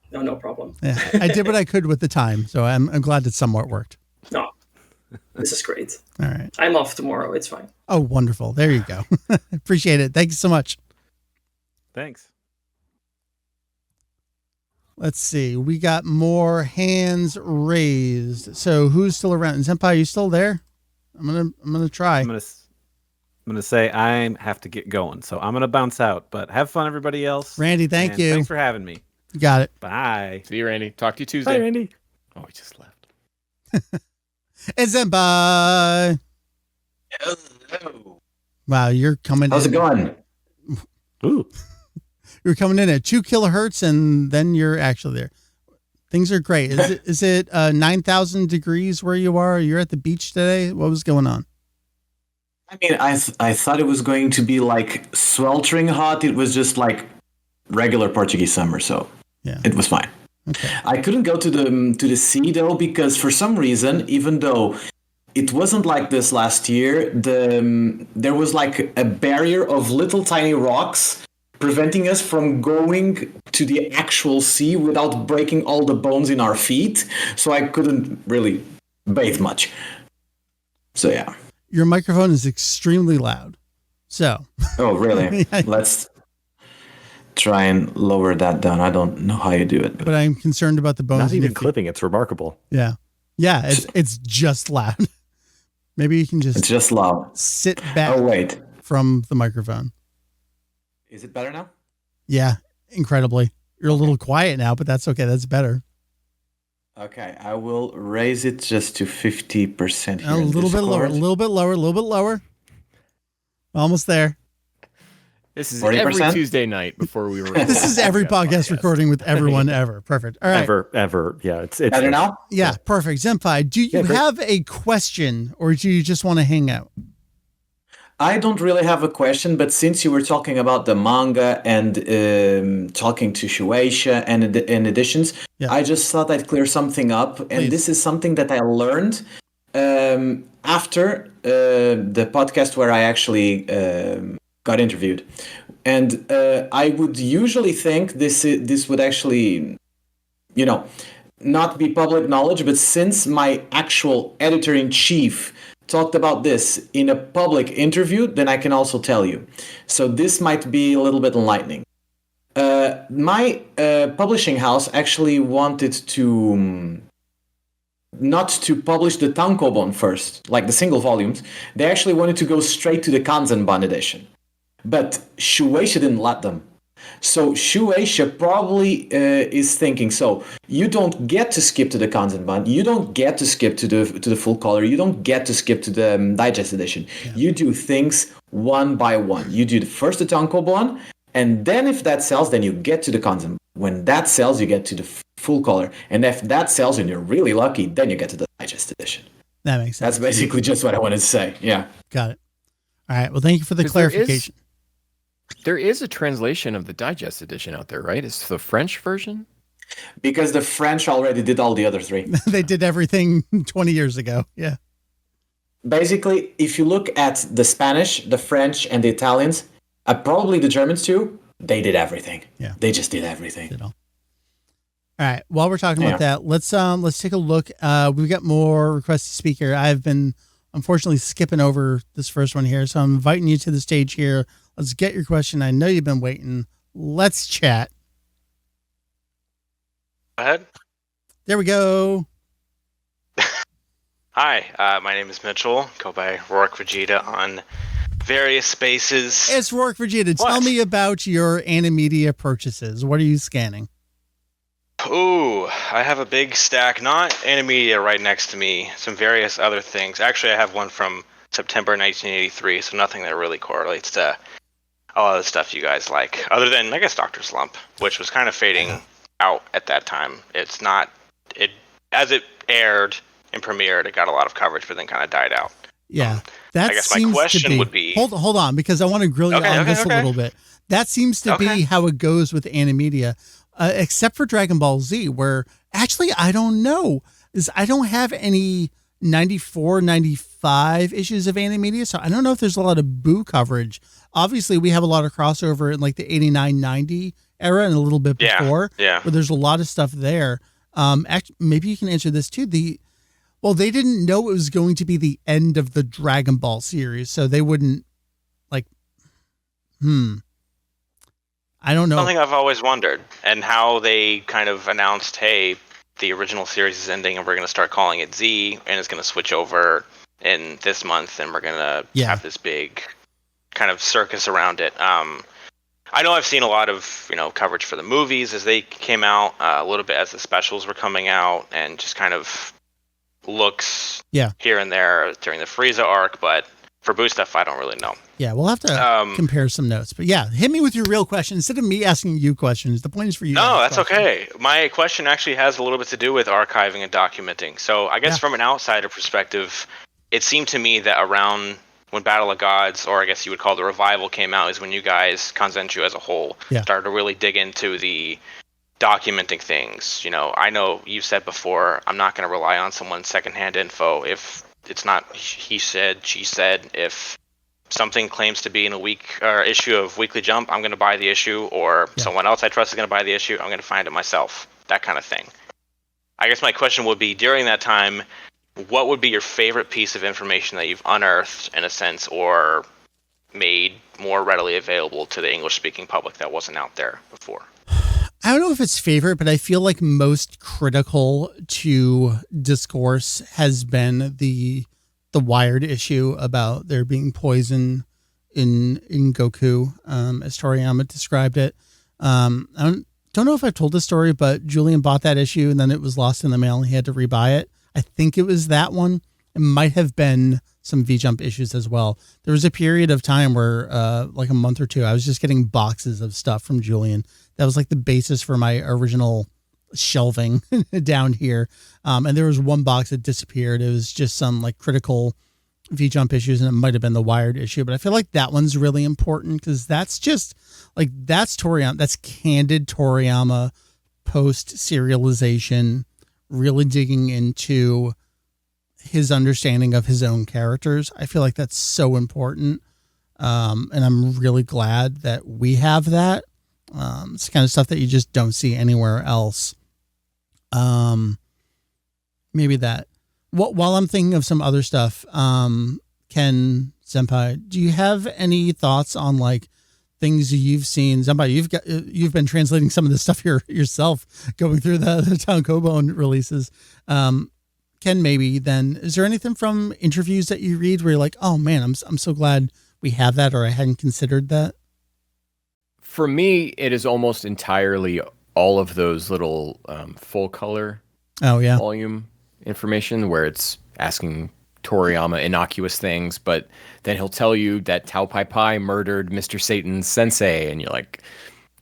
No problem. Yeah, I did what I could with the time, so I'm glad it somewhat worked. No, this is great. All right. I'm off tomorrow. It's fine. Oh, wonderful. There you go. Appreciate it. Thank you so much. Thanks. Let's see. We got more hands raised. So who's still around? Senpai, you still there? I'm gonna try. I'm gonna say I have to get going, so I'm gonna bounce out. But have fun, everybody else. Randy, thank you. Thanks for having me. You got it. Bye. See you, Randy. Talk to you Tuesday. Bye, Randy. Oh, he just left. And Senpai. Hello. Wow, you're coming. How's it going? Ooh. You're coming in at 2 kilohertz, and then you're actually there. Things are great. Is it 9,000 degrees where you are? You're at the beach today. What was going on? I mean, I thought it was going to be like sweltering hot. It was just like regular Portuguese summer, so yeah, it was fine. Okay. I couldn't go to the sea though, because for some reason, even though it wasn't like this last year, there was like a barrier of little tiny rocks preventing us from going to the actual sea without breaking all the bones in our feet. So I couldn't really bathe much. So yeah. Your microphone is extremely loud. So. Oh, really? Yeah. Let's try and lower that down. I don't know how you do it. But I'm concerned about the bones. Not in even your feet. clipping. It's remarkable. Yeah. Yeah. It's just loud. Maybe you can just. It's just loud. Sit back. Oh, wait. From the microphone. Is it better now? Yeah. Incredibly. You're a little quiet now, but that's okay. That's better. Okay. I will raise it just to 50% here. A little bit lower. A little bit lower. A little bit lower. Almost there. This is 40%? every Tuesday night before we record. This is every podcast recording with everyone ever. Perfect. All right. Ever. Yeah. It's better now? Yeah. Perfect. Senpai, do you have a question or do you just want to hang out? I don't really have a question, but since you were talking about the manga and talking to Shueisha and editions, yeah. I just thought I'd clear something up. And Please. This is something that I learned after the podcast where I actually got interviewed. And I would usually think this would actually, not be public knowledge, but since my actual editor-in-chief talked about this in a public interview, then I can also tell you. So this might be a little bit enlightening. My publishing house actually wanted to not to publish the tankobon first, like the single volumes. They actually wanted to go straight to the Kanzenban edition. But Shueisha didn't let them. So Shueisha probably is thinking, so you don't get to skip to the Kanzenban, you don't get to skip to the full color, you don't get to skip to the digest edition. Yeah. You do things one by one. You do first the tankobon, and then if that sells, then you get to the Kanzenban. When that sells, you get to the full color, and if that sells and you're really lucky, then you get to the digest edition. That makes sense. That's basically just what I wanted to say. Yeah. Got it. All right. Well, thank you for the clarification. There is a translation of the digest edition out there, right? It's the French version? Because the French already did all the other three. They did everything 20 years ago. Yeah. Basically, if you look at the Spanish, the French, and the Italians, probably the Germans too, they did everything. Yeah. They just did everything. Did all. All right. While we're talking about that, let's take a look. We've got more requests to speak here. I've been unfortunately skipping over this first one here, so I'm inviting you to the stage here. Let's get your question. I know you've been waiting. Let's chat. Go ahead. There we go. Hi, my name is Mitchell. Go by Rourke Vegeta on various spaces. It's Rourke Vegeta. Tell me about your Animedia purchases. What are you scanning? Ooh, I have a big stack, not Animedia right next to me, some various other things. Actually, I have one from September 1983, so nothing that really correlates to a lot of the stuff you guys like, other than, I guess, Dr. Slump, which was kind of fading out at that time. It's not, as it aired and premiered, it got a lot of coverage, but then kind of died out. Yeah, that I guess my question would be... Hold on, because I want to grill you on this a little bit. That seems to be how it goes with Animedia. Except for Dragon Ball Z, where actually I don't know, I don't have any 94, 95 issues of Animedia, so I don't know if there's a lot of Boo coverage. Obviously, we have a lot of crossover in like the 89, 90 era and a little bit before, where there's a lot of stuff there. Maybe you can answer this too. They didn't know it was going to be the end of the Dragon Ball series, so they wouldn't I don't know. Something I've always wondered, and how they kind of announced, hey, the original series is ending and we're going to start calling it Z, and it's going to switch over in this month, and we're going to have this big kind of circus around it. I know I've seen a lot of, coverage for the movies as they came out, a little bit as the specials were coming out, and just kind of looks here and there during the Frieza arc, but for Boo stuff, I don't really know. Yeah, we'll have to compare some notes. But yeah, hit me with your real question instead of me asking you questions. The point is for you. No, that's okay. My question actually has a little bit to do with archiving and documenting. So I guess from an outsider perspective, it seemed to me that around when Battle of Gods, or I guess you would call the Revival, came out, is when you guys, Kanzenshuu as a whole, started to really dig into the documenting things. I know you've said before, I'm not going to rely on someone's secondhand info if it's not he said, she said. If something claims to be in a issue of Weekly Jump, I'm going to buy the issue, or someone else I trust is going to buy the issue, I'm going to find it myself. That kind of thing. I guess my question would be, during that time, what would be your favorite piece of information that you've unearthed, in a sense, or made more readily available to the English-speaking public that wasn't out there before? I don't know if it's favorite, but I feel like most critical to discourse has been the Wired issue about there being poison in Goku, as Toriyama described it. I don't know if I've told this story, but Julian bought that issue and then it was lost in the mail and he had to rebuy it. I think it was that one. It might have been some V-Jump issues as well. There was a period of time where, like a month or two, I was just getting boxes of stuff from Julian. That was like the basis for my original shelving down here. And there was one box that disappeared. It was just some like critical V-Jump issues, and it might have been the Wired issue. But I feel like that one's really important because that's just like, that's Toriyama. That's candid Toriyama post-serialization, really digging into his understanding of his own characters. I feel like that's so important. And I'm really glad that we have that. It's the kind of stuff that you just don't see anywhere else. Maybe that. While I'm thinking of some other stuff, Ken Senpai, do you have any thoughts on like things you've seen? Senpai, you've been translating some of this stuff yourself, going through the Tankobon releases. Ken, maybe then, is there anything from interviews that you read where you're like, oh man, I'm so glad we have that, or I hadn't considered that? For me, it is almost entirely all of those little full color volume information where it's asking Toriyama innocuous things, but then he'll tell you that Tao Pai Pai murdered Mr. Satan's sensei, and you're like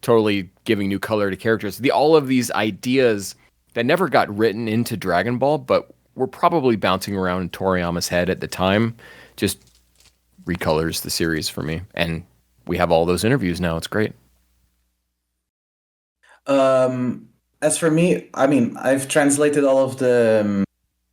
totally giving new color to characters. All of these ideas that never got written into Dragon Ball, but were probably bouncing around in Toriyama's head at the time, just recolors the series for me. And we have all those interviews now. It's great. As for me, I mean, I've translated all of the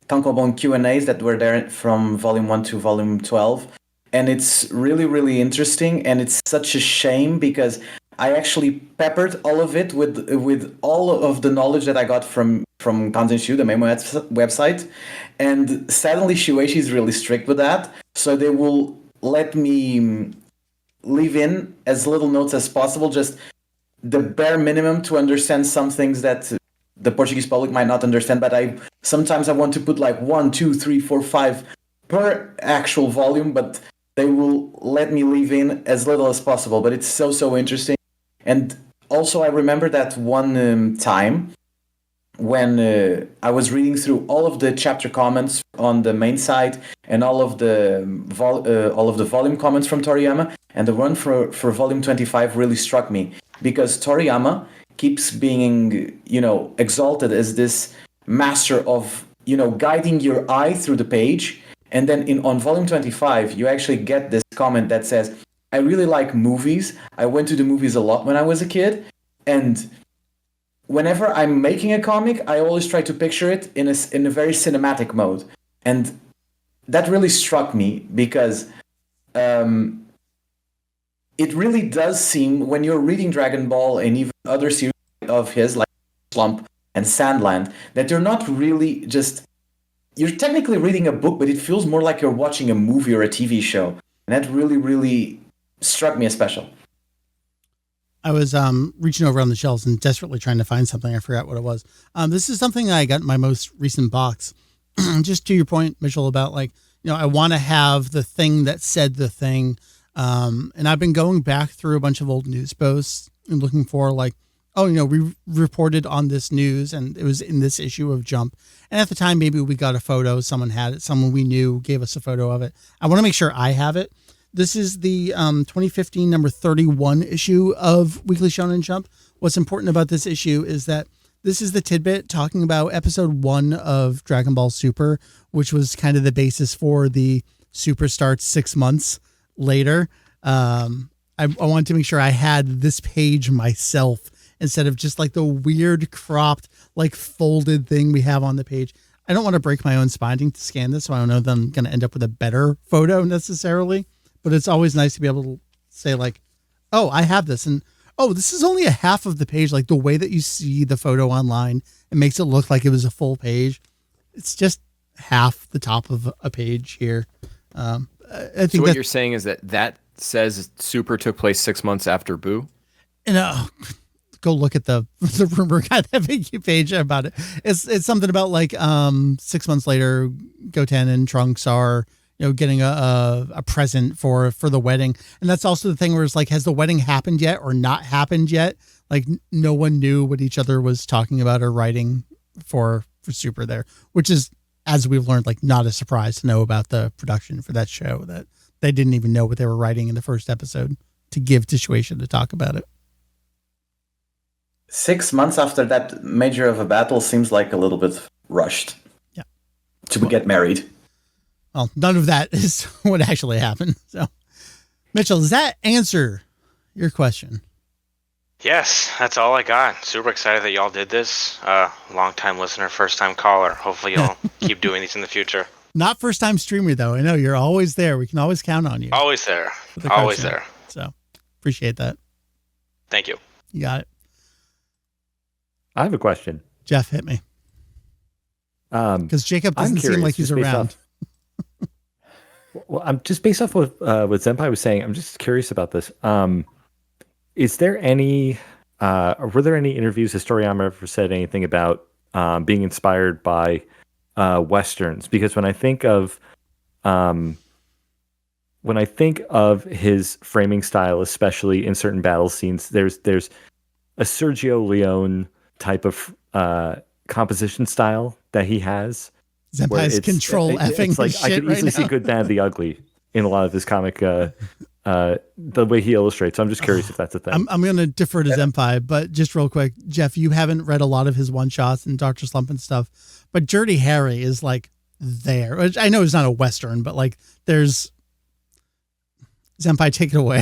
Tankobon Q&As that were there from Volume 1 to Volume 12. And it's really, really interesting. And it's such a shame because I actually peppered all of it with all of the knowledge that I got from Kanzenshuu, the memo website. And sadly, Shueisha is really strict with that, so they will let me leave in as little notes as possible, just the bare minimum to understand some things that the Portuguese public might not understand. But sometimes I want to put like 1, 2, 3, 4, 5 per actual volume, but they will let me leave in as little as possible. But it's so interesting. And also I remember that one time when I was reading through all of the chapter comments on the main site and all of the volume comments from Toriyama, and the one for volume 25 really struck me, because Toriyama keeps being, exalted as this master of, guiding your eye through the page. And then on volume 25, you actually get this comment that says, I really like movies. I went to the movies a lot when I was a kid. And whenever I'm making a comic, I always try to picture it in a very cinematic mode. And that really struck me, because it really does seem, when you're reading Dragon Ball and even other series of his, like Slump and Sandland, that you're not really just... You're technically reading a book, but it feels more like you're watching a movie or a TV show. And that really struck me as special. I was reaching over on the shelves and desperately trying to find something. I forgot what it was. This is something that I got in my most recent box. Just to your point, Mitchell, about I want to have the thing that said the thing. And I've been going back through a bunch of old news posts and looking for we reported on this news and it was in this issue of Jump. And at the time, maybe we got a photo. Someone had it. Someone we knew gave us a photo of it. I want to make sure I have it. This is the 2015 number 31 issue of Weekly Shonen Jump. What's important about this issue is that this is the tidbit talking about episode 1 of Dragon Ball Super, which was kind of the basis for the Super starts 6 months later. I wanted to make sure I had this page myself instead of just like the weird cropped, folded thing we have on the page. I don't want to break my own spine to scan this, so I don't know that I'm going to end up with a better photo necessarily. But it's always nice to be able to say oh, I have this. And, oh, this is only a half of the page. Like the way that you see the photo online, it makes it look like it was a full page. It's just half the top of a page here. I think so what you're saying is that says Super took place 6 months after Boo? Go look at the rumor got that big page about it. It's something about 6 months later, Goten and Trunks are getting a present for the wedding. And that's also the thing where it's has the wedding happened yet or not happened yet? No one knew what each other was talking about or writing for Super there, which is, as we've learned, not a surprise to know about the production for that show, that they didn't even know what they were writing in the first episode to give to Shueisha to talk about it. 6 months after that major of a battle seems like a little bit rushed. Yeah. To get married. Well, none of that is what actually happened. So, Mitchell, does that answer your question? Yes, that's all I got. Super excited that y'all did this. Long-time listener, first-time caller. Hopefully you'll keep doing these in the future. Not first-time streamer, though. I know you're always there. We can always count on you. Always there. Always there. So, appreciate that. Thank you. You got it. I have a question. Jeff, hit me. Because Jacob doesn't seem like he's around. Well, I'm just based off what Senpai was saying. I'm just curious about this. Is there any, were there any interviews? Has Toriyama ever said anything about being inspired by westerns? Because when I think of his framing style, especially in certain battle scenes, there's a Sergio Leone type of composition style that he has. Senpai's control effing it's I could easily see Good, Bad, the Ugly in a lot of his comic, the way he illustrates. So I'm just curious if that's a thing. I'm going to defer to Senpai, but just real quick, Jeff, you haven't read a lot of his one-shots and Dr. Slump and stuff, but Dirty Harry is there. Which I know it's not a Western, but there's... Senpai, take it away.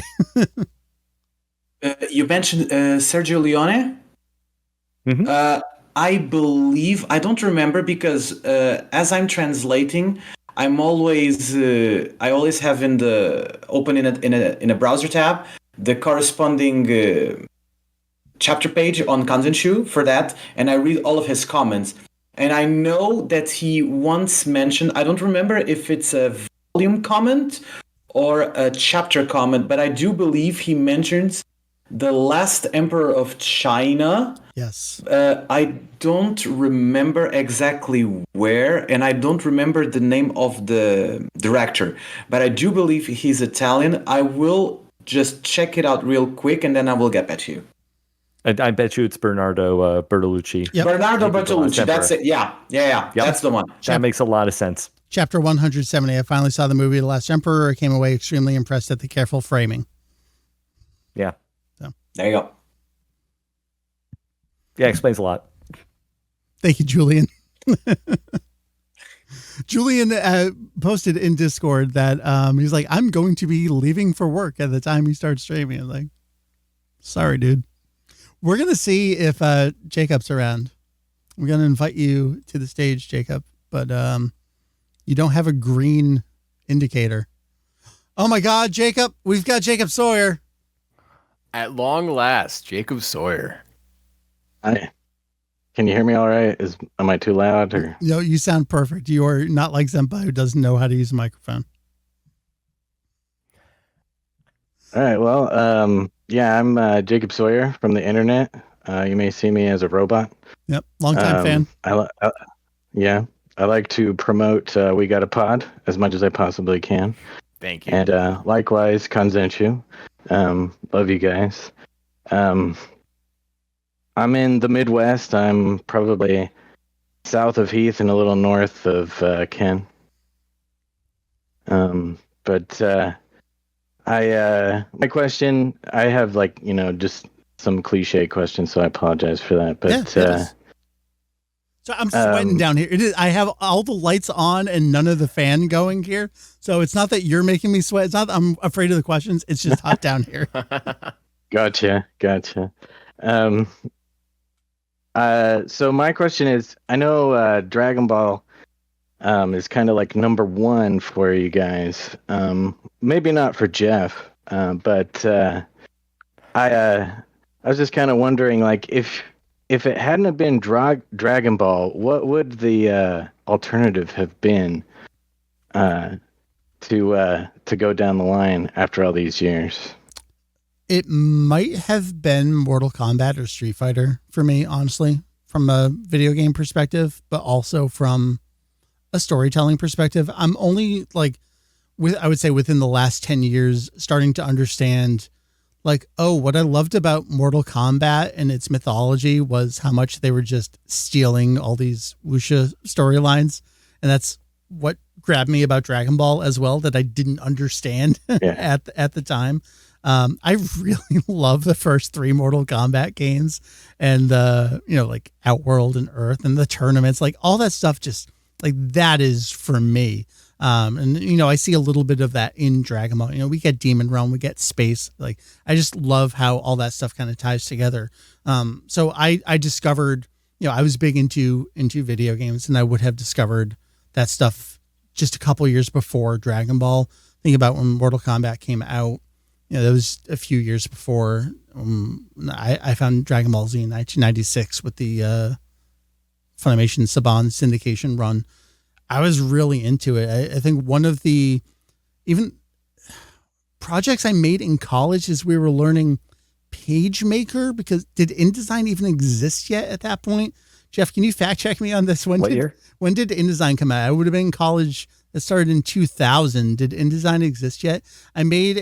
You mentioned Sergio Leone? Mm-hmm. I believe, I don't remember, because as I'm translating, I always have open in a browser tab the corresponding chapter page on Kanzenshuu for that, and I read all of his comments. And I know that he once mentioned, I don't remember if it's a volume comment or a chapter comment, but I do believe he mentions the last emperor of China. Yes. I don't remember exactly where, and I don't remember the name of the director, but I do believe he's Italian. I will just check it out real quick, and then I will get back to you. I bet you it's Bernardo Bertolucci. Yep. Bernardo He did The Last Bertolucci, that's Emperor. it. Yeah. Yep. That's the one. That makes a lot of sense. Chapter 170. I finally saw the movie The Last Emperor. I came away extremely impressed at the careful framing. Yeah. So There you go. Yeah, explains a lot. thank you, Julian. Julian posted in Discord that he's like, I'm going to be leaving for work at the time he starts streaming. I'm like, sorry, dude. We're going to see if Jacob's around. We're going to invite you to the stage, Jacob, but you don't have a green indicator. Oh my God, Jacob, we've got Jacob Sawyer. At long last, Jacob Sawyer. Hi. Can you hear me all right? Am I too loud or? No, you sound perfect. You are not like Senpai who doesn't know how to use a microphone. All right. Well, yeah, I'm Jacob Sawyer from the internet. You may see me as a robot. Yep, long-time fan. Yeah, I like to promote We Got a Pod as much as I possibly can. Thank you. And likewise, Kanzenshuu. Love you guys. I'm in the Midwest. I'm probably south of Heath and a little north of Ken. But my question, I have just some cliche questions, so I apologize for that. But so I'm sweating down here. It is. I have all the lights on and none of the fan going here. So it's not that you're making me sweat. It's not that I'm afraid of the questions. It's just hot down here. Gotcha. So my question is, I know Dragon Ball is kind of like number one for you guys. Maybe not for Jeff, but I was just kind of wondering, like, if it hadn't have been Dragon Ball, what would the alternative have been to go down the line after all these years? It might have been Mortal Kombat or Street Fighter for me, honestly, from a video game perspective, but also from a storytelling perspective. I'm only I would say within the last 10 years, starting to understand what I loved about Mortal Kombat and its mythology was how much they were just stealing all these wuxia storylines. And that's what grabbed me about Dragon Ball as well, that I didn't understand at the time. I really love the first 3 Mortal Kombat games and Outworld and Earth and the tournaments, all that stuff, just that is for me. And I see a little bit of that in Dragon Ball. We get Demon Realm, we get space. I just love how all that stuff kind of ties together. So I discovered, I was big into video games, and I would have discovered that stuff just a couple years before Dragon Ball. Think about when Mortal Kombat came out. That was a few years before I found Dragon Ball Z in 1996 with the Funimation Saban syndication run. I was really into it. I think one of the even projects I made in college is we were learning PageMaker, because did InDesign even exist yet at that point? Jeff, can you fact check me on this? When did InDesign come out? I would have been in college. It started in 2000. Did InDesign exist yet? I made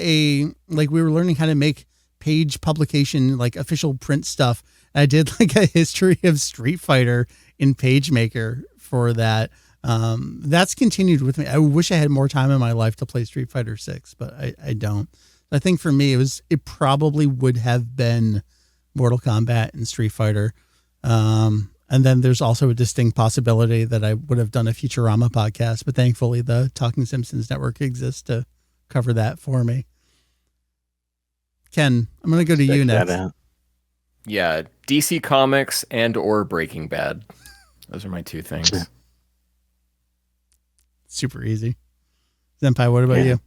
we were learning how to make page publication, official print stuff. I did a history of Street Fighter in PageMaker for that. That's continued with me. I wish I had more time in my life to play Street Fighter 6, but I don't. I think for me, it probably would have been Mortal Kombat and Street Fighter. And then there's also a distinct possibility that I would have done a Futurama podcast, but thankfully the Talking Simpsons network exists to cover that for me. Ken, I'm going to go to you next. Yeah, DC Comics and or Breaking Bad. Those are my 2 things. Super easy. Senpai, what about you?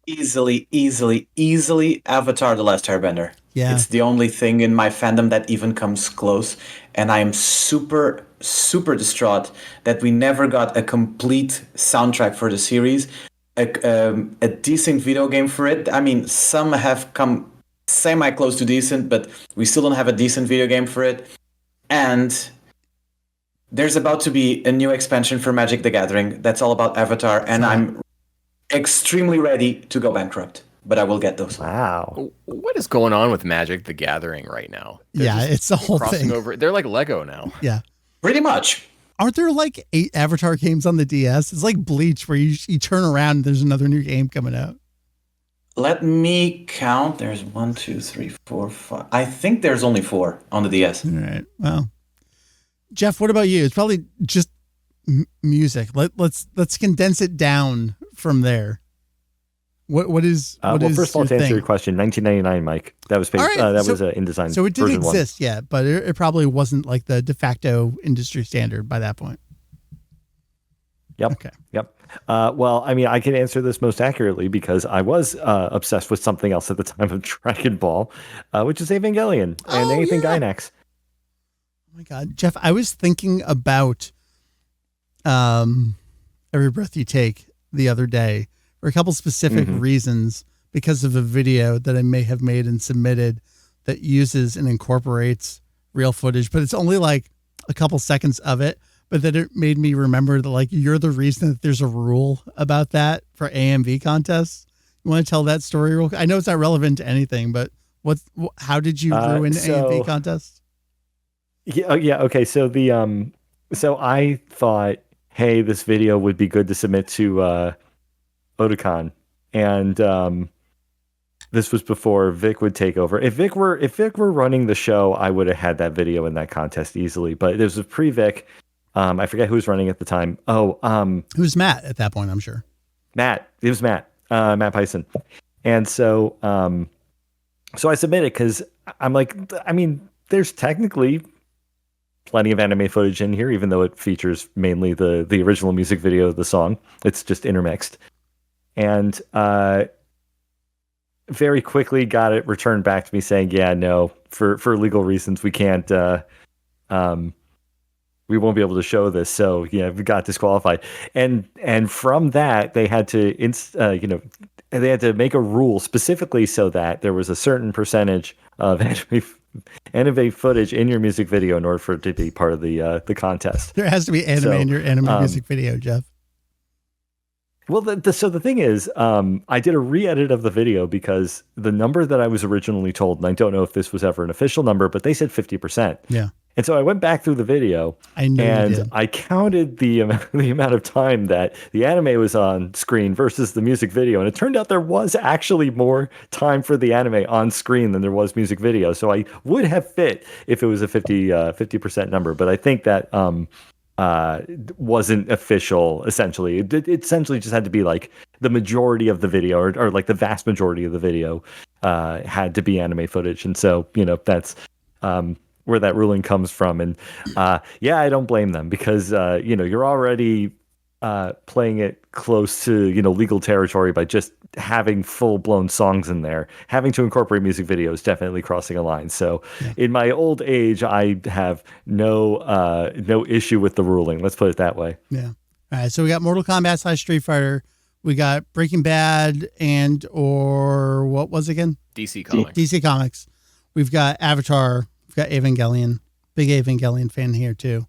Easily Avatar: The Last Airbender. Yeah. It's the only thing in my fandom that even comes close, and I'm super distraught that we never got a complete soundtrack for the series, a decent video game for it. I mean, some have come semi close to decent, but we still don't have a decent video game for it. And there's about to be a new expansion for Magic the Gathering that's all about Avatar, and I'm extremely ready to go bankrupt, but I will get those. Wow. What is going on with Magic the Gathering right now? They're Yeah, just it's the whole crossing thing. over. They're like Lego now. Yeah. Pretty much. Aren't there like 8 Avatar games on the DS? It's like Bleach where you turn around and there's another new game coming out. Let me count. There's 1, 2, 3, 4, 5. I think there's only 4 on the DS. All right. Well, Jeff, what about you? It's probably just music. Let's condense it down from there. What is Well, first of all, to answer your question, 1999, Mike. That was paid. All right, that so- was InDesign. So it didn't version 1. exist yet, but it probably wasn't like the de facto industry standard by that point. Yep. Okay. Yep. Well, I mean, I can answer this most accurately because I was obsessed with something else at the time of Dragon Ball, which is Evangelion and Oh, anything yeah. Gainax. Oh my God, Jeff, I was thinking about Every Breath You Take the other day for a couple specific reasons because of a video that I may have made and submitted that uses and incorporates real footage, but it's only like a couple seconds of it. But then it made me remember that like you're the reason that there's a rule about that for AMV contests. You want to tell that story real quick? I know it's not relevant to anything, but how did you ruin AMV contests? Yeah. Okay. So so I thought, hey, this video would be good to submit to Otakon, and this was before Vic would take over. If Vic were running the show, I would have had that video in that contest easily. But it was a pre-Vic. I forget who was running at the time. Who's Matt at that point? I'm sure. Matt. It was Matt. Matt Pyson. And so, so I submitted because I'm like, I mean, there's technically plenty of anime footage in here, even though it features mainly the original music video of the song. It's just intermixed, and very quickly got it returned back to me saying, yeah, no, for legal reasons we can't. We won't be able to show this, so yeah, we got disqualified. And from that, they had to, they had to make a rule specifically so that there was a certain percentage of anime footage in your music video in order for it to be part of the contest. There has to be anime in your anime music video, Jeff. Well, so the thing is, I did a re-edit of the video because the number that I was originally told, and I don't know if this was ever an official number, but they said 50%. Yeah. And so I went back through the video and I counted the amount of time that the anime was on screen versus the music video. And it turned out there was actually more time for the anime on screen than there was music video. So I would have fit if it was a 50% number. But I think that wasn't official, essentially. It essentially just had to be like the majority of the video or like the vast majority of the video had to be anime footage. And so, that's where that ruling comes from. And yeah, I don't blame them because you're already playing it close to legal territory by just having full-blown songs in there. Having to incorporate music videos, definitely crossing a line. So in my old age, I have no issue with the ruling, let's put it that way. Yeah. All right, so we got Mortal Kombat / Street Fighter, we got Breaking Bad or what was it again? DC Comics. We've got Avatar. Got Evangelion, big Evangelion fan here too.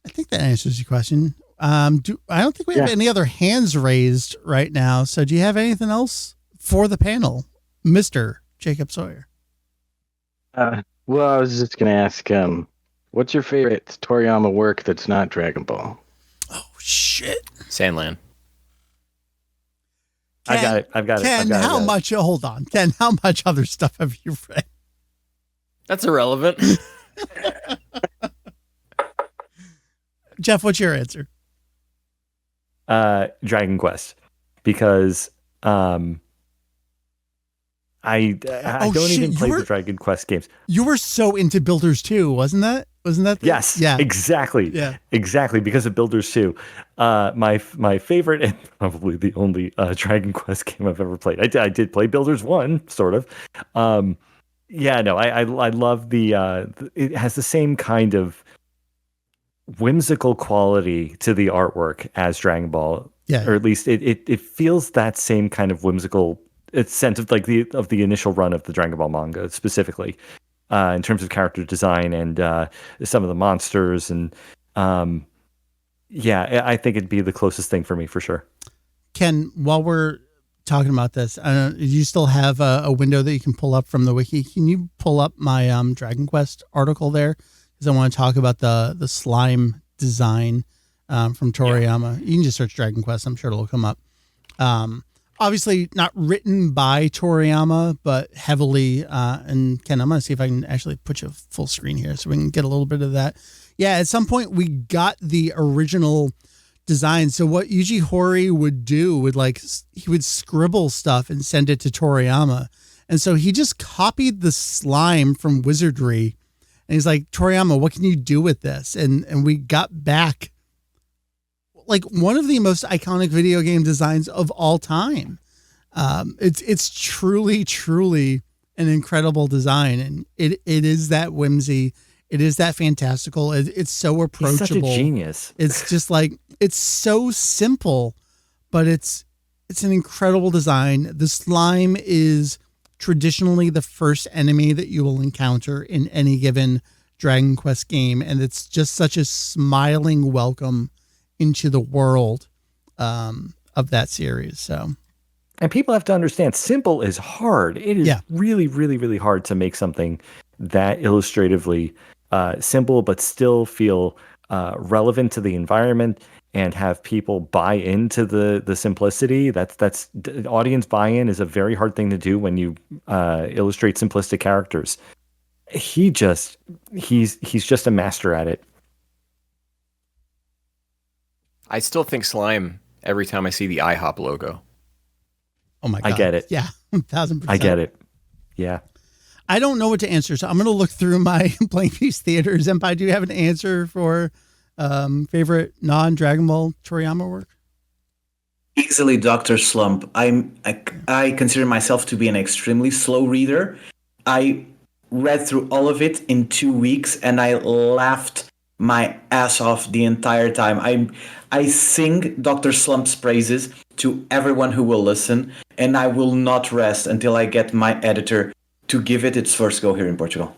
I think that answers your question. I don't think we have any other hands raised right now. So do you have anything else for the panel, Mr. Jacob Sawyer? Well, I was just going to ask, what's your favorite Toriyama work that's not Dragon Ball? Oh shit. Sandland. I've got it. Ken, how much? Hold on, Ken. How much other stuff have you read? That's irrelevant. Jeff, what's your answer? Dragon Quest, because I don't even play the Dragon Quest games. You were so into Builders 2, wasn't that? Wasn't that? Yes. Yeah. Exactly. Yeah. Exactly. Because of Builders 2. My favorite and probably the only Dragon Quest game I've ever played. I did play Builders 1, sort of. Yeah. No. I love it has the same kind of whimsical quality to the artwork as Dragon Ball. Yeah. Or at least it feels that same kind of whimsical sense of like the initial run of the Dragon Ball manga specifically. In terms of character design and some of the monsters. And I think it'd be the closest thing for me for sure. Ken, while we're talking about this, do you still have a window that you can pull up from the wiki? Can you pull up my Dragon Quest article there? Because I want to talk about the slime design from Toriyama. You can just search Dragon Quest. I'm sure it'll come up. Obviously not written by Toriyama, but heavily, and Ken, I'm going to see if I can actually put you full screen here so we can get a little bit of that. Yeah, at some point we got the original design. So what Yuji Horii would do he would scribble stuff and send it to Toriyama. And so he just copied the slime from Wizardry. And he's like, Toriyama, what can you do with this? And we got back like one of the most iconic video game designs of all time. It's truly, truly an incredible design. And it is that whimsy. It is that fantastical. It's so approachable. He's such a genius. It's just like, it's so simple, but it's an incredible design. The slime is traditionally the first enemy that you will encounter in any given Dragon Quest game. And it's just such a smiling welcome into the world of that series. So, and people have to understand, simple is hard. It is really, really, really hard to make something that illustratively simple, but still feel relevant to the environment and have people buy into the simplicity. That's audience buy-in is a very hard thing to do when you illustrate simplistic characters. He's just a master at it. I still think slime every time I see the IHOP logo. Oh my God. I get it. Yeah. 1,000%. I get it. Yeah. I don't know what to answer. So I'm going to look through my Blank Piece Theaters. Empire, do you have an answer for favorite non-Dragon Ball Toriyama work? Easily Dr. Slump. I consider myself to be an extremely slow reader. I read through all of it in 2 weeks and I laughed my ass off the entire time. I sing Dr. Slump's praises to everyone who will listen, and I will not rest until I get my editor to give it its first go here in Portugal.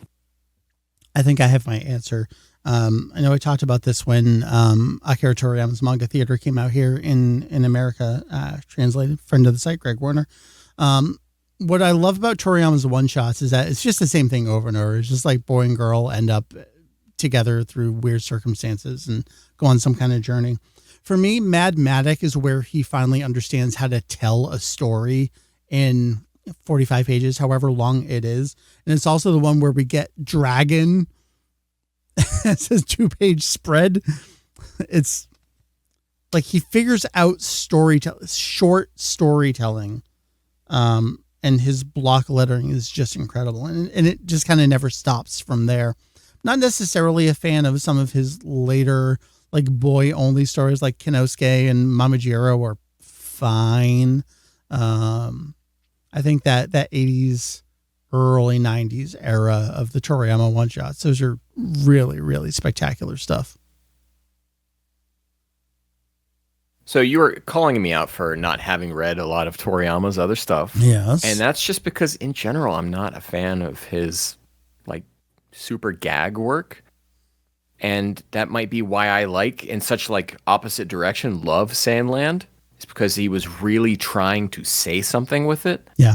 I think I have my answer. I know I talked about this when Akira Toriyama's Manga Theater came out here in America, translated, friend of the site, Greg Warner. What I love about Toriyama's one-shots is that it's just the same thing over and over. It's just like boy and girl end up together through weird circumstances and go on some kind of journey. For me, Mad Matic is where he finally understands how to tell a story in 45 pages, however long it is. And it's also the one where we get Dragon. It says 2-page spread. It's like he figures out short storytelling. And his block lettering is just incredible. And it just kind of never stops from there. Not necessarily a fan of some of his later, like boy-only stories, like Kinosuke and Mamajiro are fine. I think that 80s, early 90s era of the Toriyama one-shots, those are really, really spectacular stuff. So you were calling me out for not having read a lot of Toriyama's other stuff. Yes. And that's just because, in general, I'm not a fan of his, like, super gag work. And that might be why I like, in such, like, opposite direction, love Sandland. It's because he was really trying to say something with it. Yeah.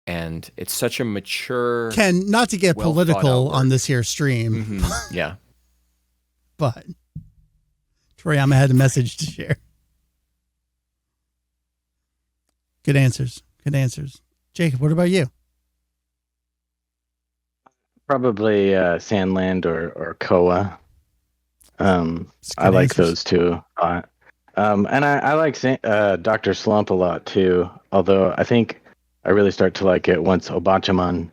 And it's such a mature... Ken, not to get political on this here stream. Mm-hmm. Yeah. But Toriyama had a message to share. Good answers. Good answers. Jacob, what about you? Probably Sandland or Koa. I like answers. those two a lot. And I like Dr. Slump a lot too. Although I think I really start to like it once Obachaman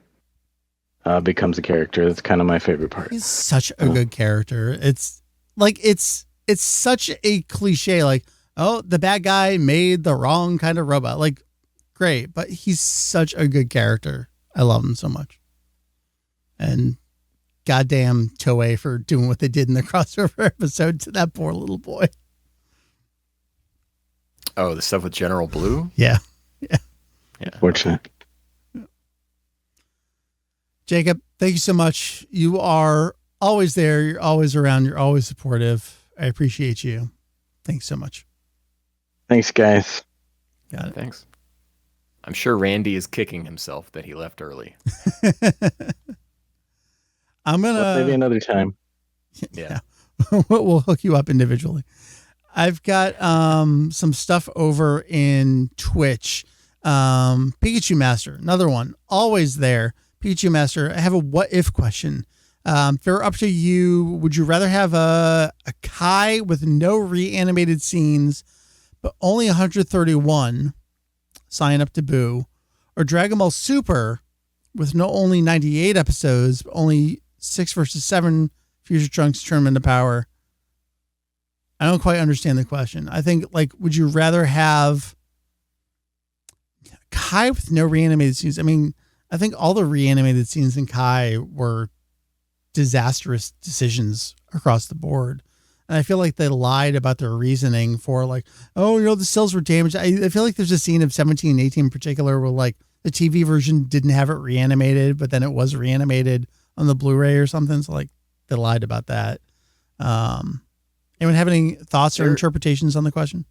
becomes a character. That's kind of my favorite part. He's such a good character. It's like it's such a cliche. Like, oh, the bad guy made the wrong kind of robot. Like, great, but he's such a good character. I love him so much. And goddamn Toei for doing what they did in the crossover episode to that poor little boy. Oh, the stuff with General Blue? Yeah. Fortunate. Jacob, thank you so much. You are always there. You're always around. You're always supportive. I appreciate you. Thanks so much. Thanks, guys. Got it. Thanks. I'm sure Randy is kicking himself that he left early. I'm going to... Maybe another time. Yeah. We'll hook you up individually. I've got some stuff over in Twitch. Pikachu Master, another one. Always there. Pikachu Master, I have a what if question. Fair up to you. Would you rather have a Kai with no reanimated scenes, but only 131, sign up to Boo, or Dragon Ball Super with no only 98 episodes, but only 6 versus 7 Future Trunks Tournament of Power? I don't quite understand the question. I think, like, would you rather have Kai with no reanimated scenes? I mean, I think all the reanimated scenes in Kai were disastrous decisions across the board. And I feel like they lied about their reasoning for, like, oh, you know, the cells were damaged. I feel like there's a scene of 17 and 18 in particular where, like, the TV version didn't have it reanimated, but then it was reanimated on the Blu-ray or something. So, like, they lied about that. Anyone have any thoughts or interpretations on the question?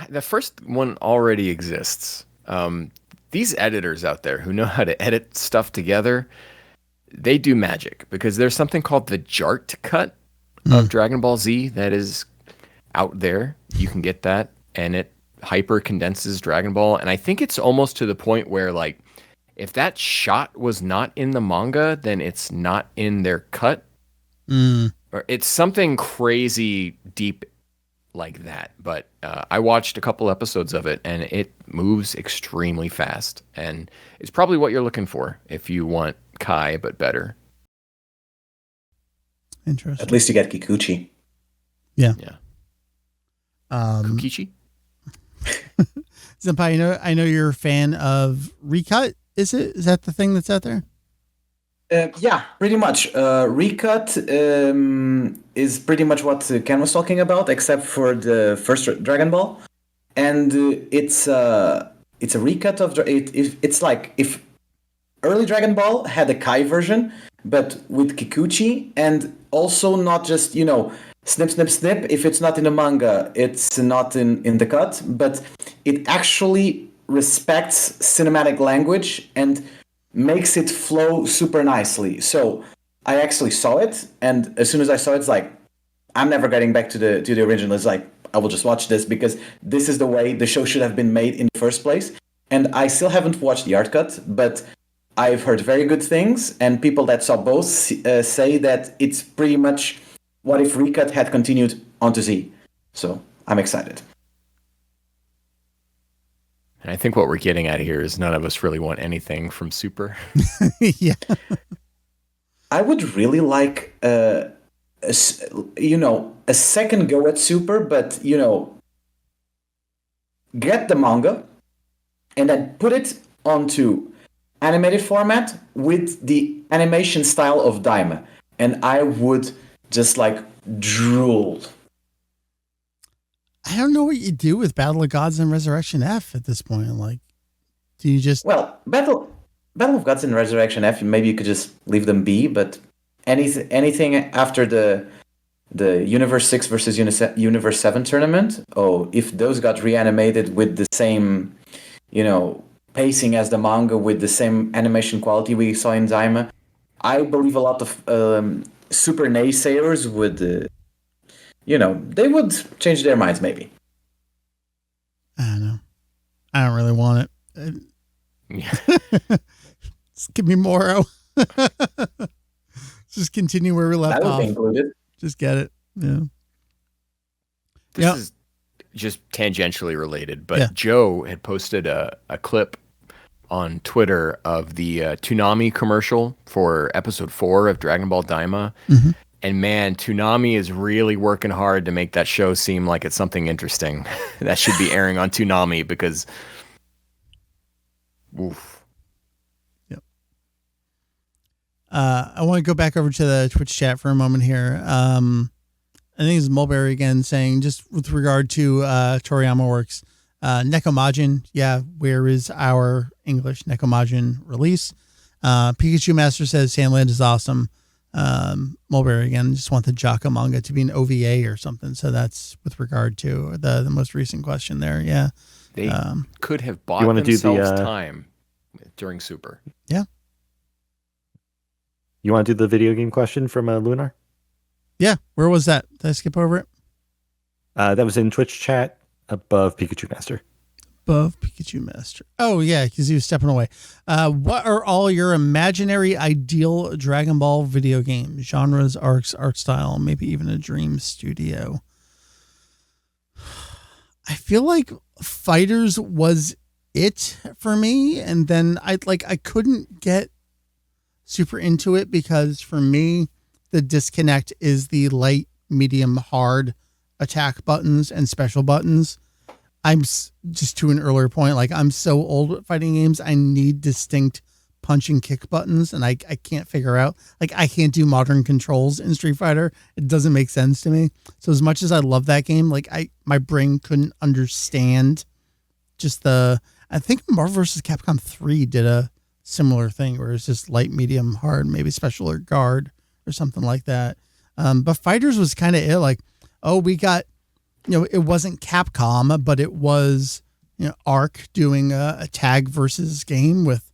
The first one already exists. These editors out there who know how to edit stuff together, they do magic, because there's something called the Jart cut of Dragon Ball Z that is out there. You can get that, and it hyper condenses Dragon Ball. And I think it's almost to the point where, like, if that shot was not in the manga, then it's not in their cut. Or it's something crazy deep like that. But I watched a couple episodes of it, and it moves extremely fast. And it's probably what you're looking for if you want Kai, but better. Interesting. At least you get Kikuchi. Yeah. Kukichi? Senpai, I know you're a fan of Recut. Is that the thing that's out there? Yeah, pretty much. Recut is pretty much what Ken was talking about, except for the first Dragon Ball, and it's a recut of it's like if early Dragon Ball had a Kai version, but with Kikuchi, and also not just, you know, snip snip snip. If it's not in the manga, it's not in the cut, but it actually respects cinematic language and makes it flow super nicely. So I actually saw it, and as soon as I saw it, it's like, I'm never getting back to the original. It's like, I will just watch this because this is the way the show should have been made in the first place. And I still haven't watched the art cut, but I've heard very good things, and people that saw both say that it's pretty much what if Recut had continued onto Z. So I'm excited. And I think what we're getting at here is none of us really want anything from Super. Yeah. I would really like, a second go at Super, but, you know, get the manga and then put it onto animated format with the animation style of Daima. And I would just, like, drool. I don't know what you do with Battle of Gods and Resurrection F at this point. Like, do you just... Well, Battle of Gods and Resurrection F, maybe you could just leave them be, but anything after the Universe 6 versus Universe 7 tournament, if those got reanimated with the same, you know, pacing as the manga, with the same animation quality we saw in Daima, I believe a lot of super naysayers would... they would change their minds, maybe. I don't know. I don't really want it. Just give me Moro. Just continue where we left That would off. be included. Just get it. Yeah. This is just tangentially related, but Yeah. Joe had posted a clip on Twitter of the Toonami commercial for episode 4 of Dragon Ball Daima. Mm-hmm. And man, Toonami is really working hard to make that show seem like it's something interesting that should be airing on Toonami because, oof. Yep. I want to go back over to the Twitch chat for a moment here. I think it's Mulberry again saying, just with regard to Toriyama Works, Nekomajin, yeah, where is our English Nekomajin release? Pikachu Master says Sandland is awesome. Mulberry again, just want the Jaka manga to be an OVA or something. So that's with regard to the most recent question there. Yeah. They could have bought wanna do themselves the, time during Super. Yeah. You want to do the video game question from Lunar? Yeah. Where was that? Did I skip over it? That was in Twitch chat above Pikachu Master. Above Pikachu Master. Oh, yeah, because he was stepping away. What are all your imaginary ideal Dragon Ball video games? Genres, arcs, art style, maybe even a dream studio. I feel like Fighters was it for me, and then I couldn't get super into it because for me, the disconnect is the light, medium, hard attack buttons and special buttons. I'm just to an earlier point, like I'm so old at fighting games, I need distinct punch and kick buttons, and I can't figure out, like I can't do modern controls in Street Fighter. It doesn't make sense to me. So as much as I love that game, like my brain couldn't understand just I think Marvel vs. Capcom 3 did a similar thing where it's just light, medium, hard, maybe special or guard or something like that. But Fighters was kind of it, like, oh, we got, it wasn't Capcom, but it was, Arc doing a tag versus game with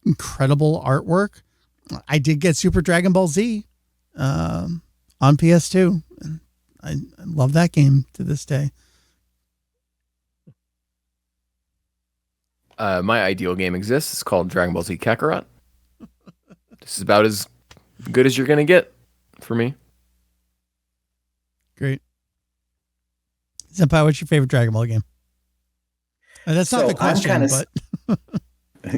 incredible artwork. I did get Super Dragon Ball Z on PS2. And I love that game to this day. My ideal game exists. It's called Dragon Ball Z Kakarot. This is about as good as you're going to get for me. Great. Senpai, what's your favorite Dragon Ball game? That's not the question, but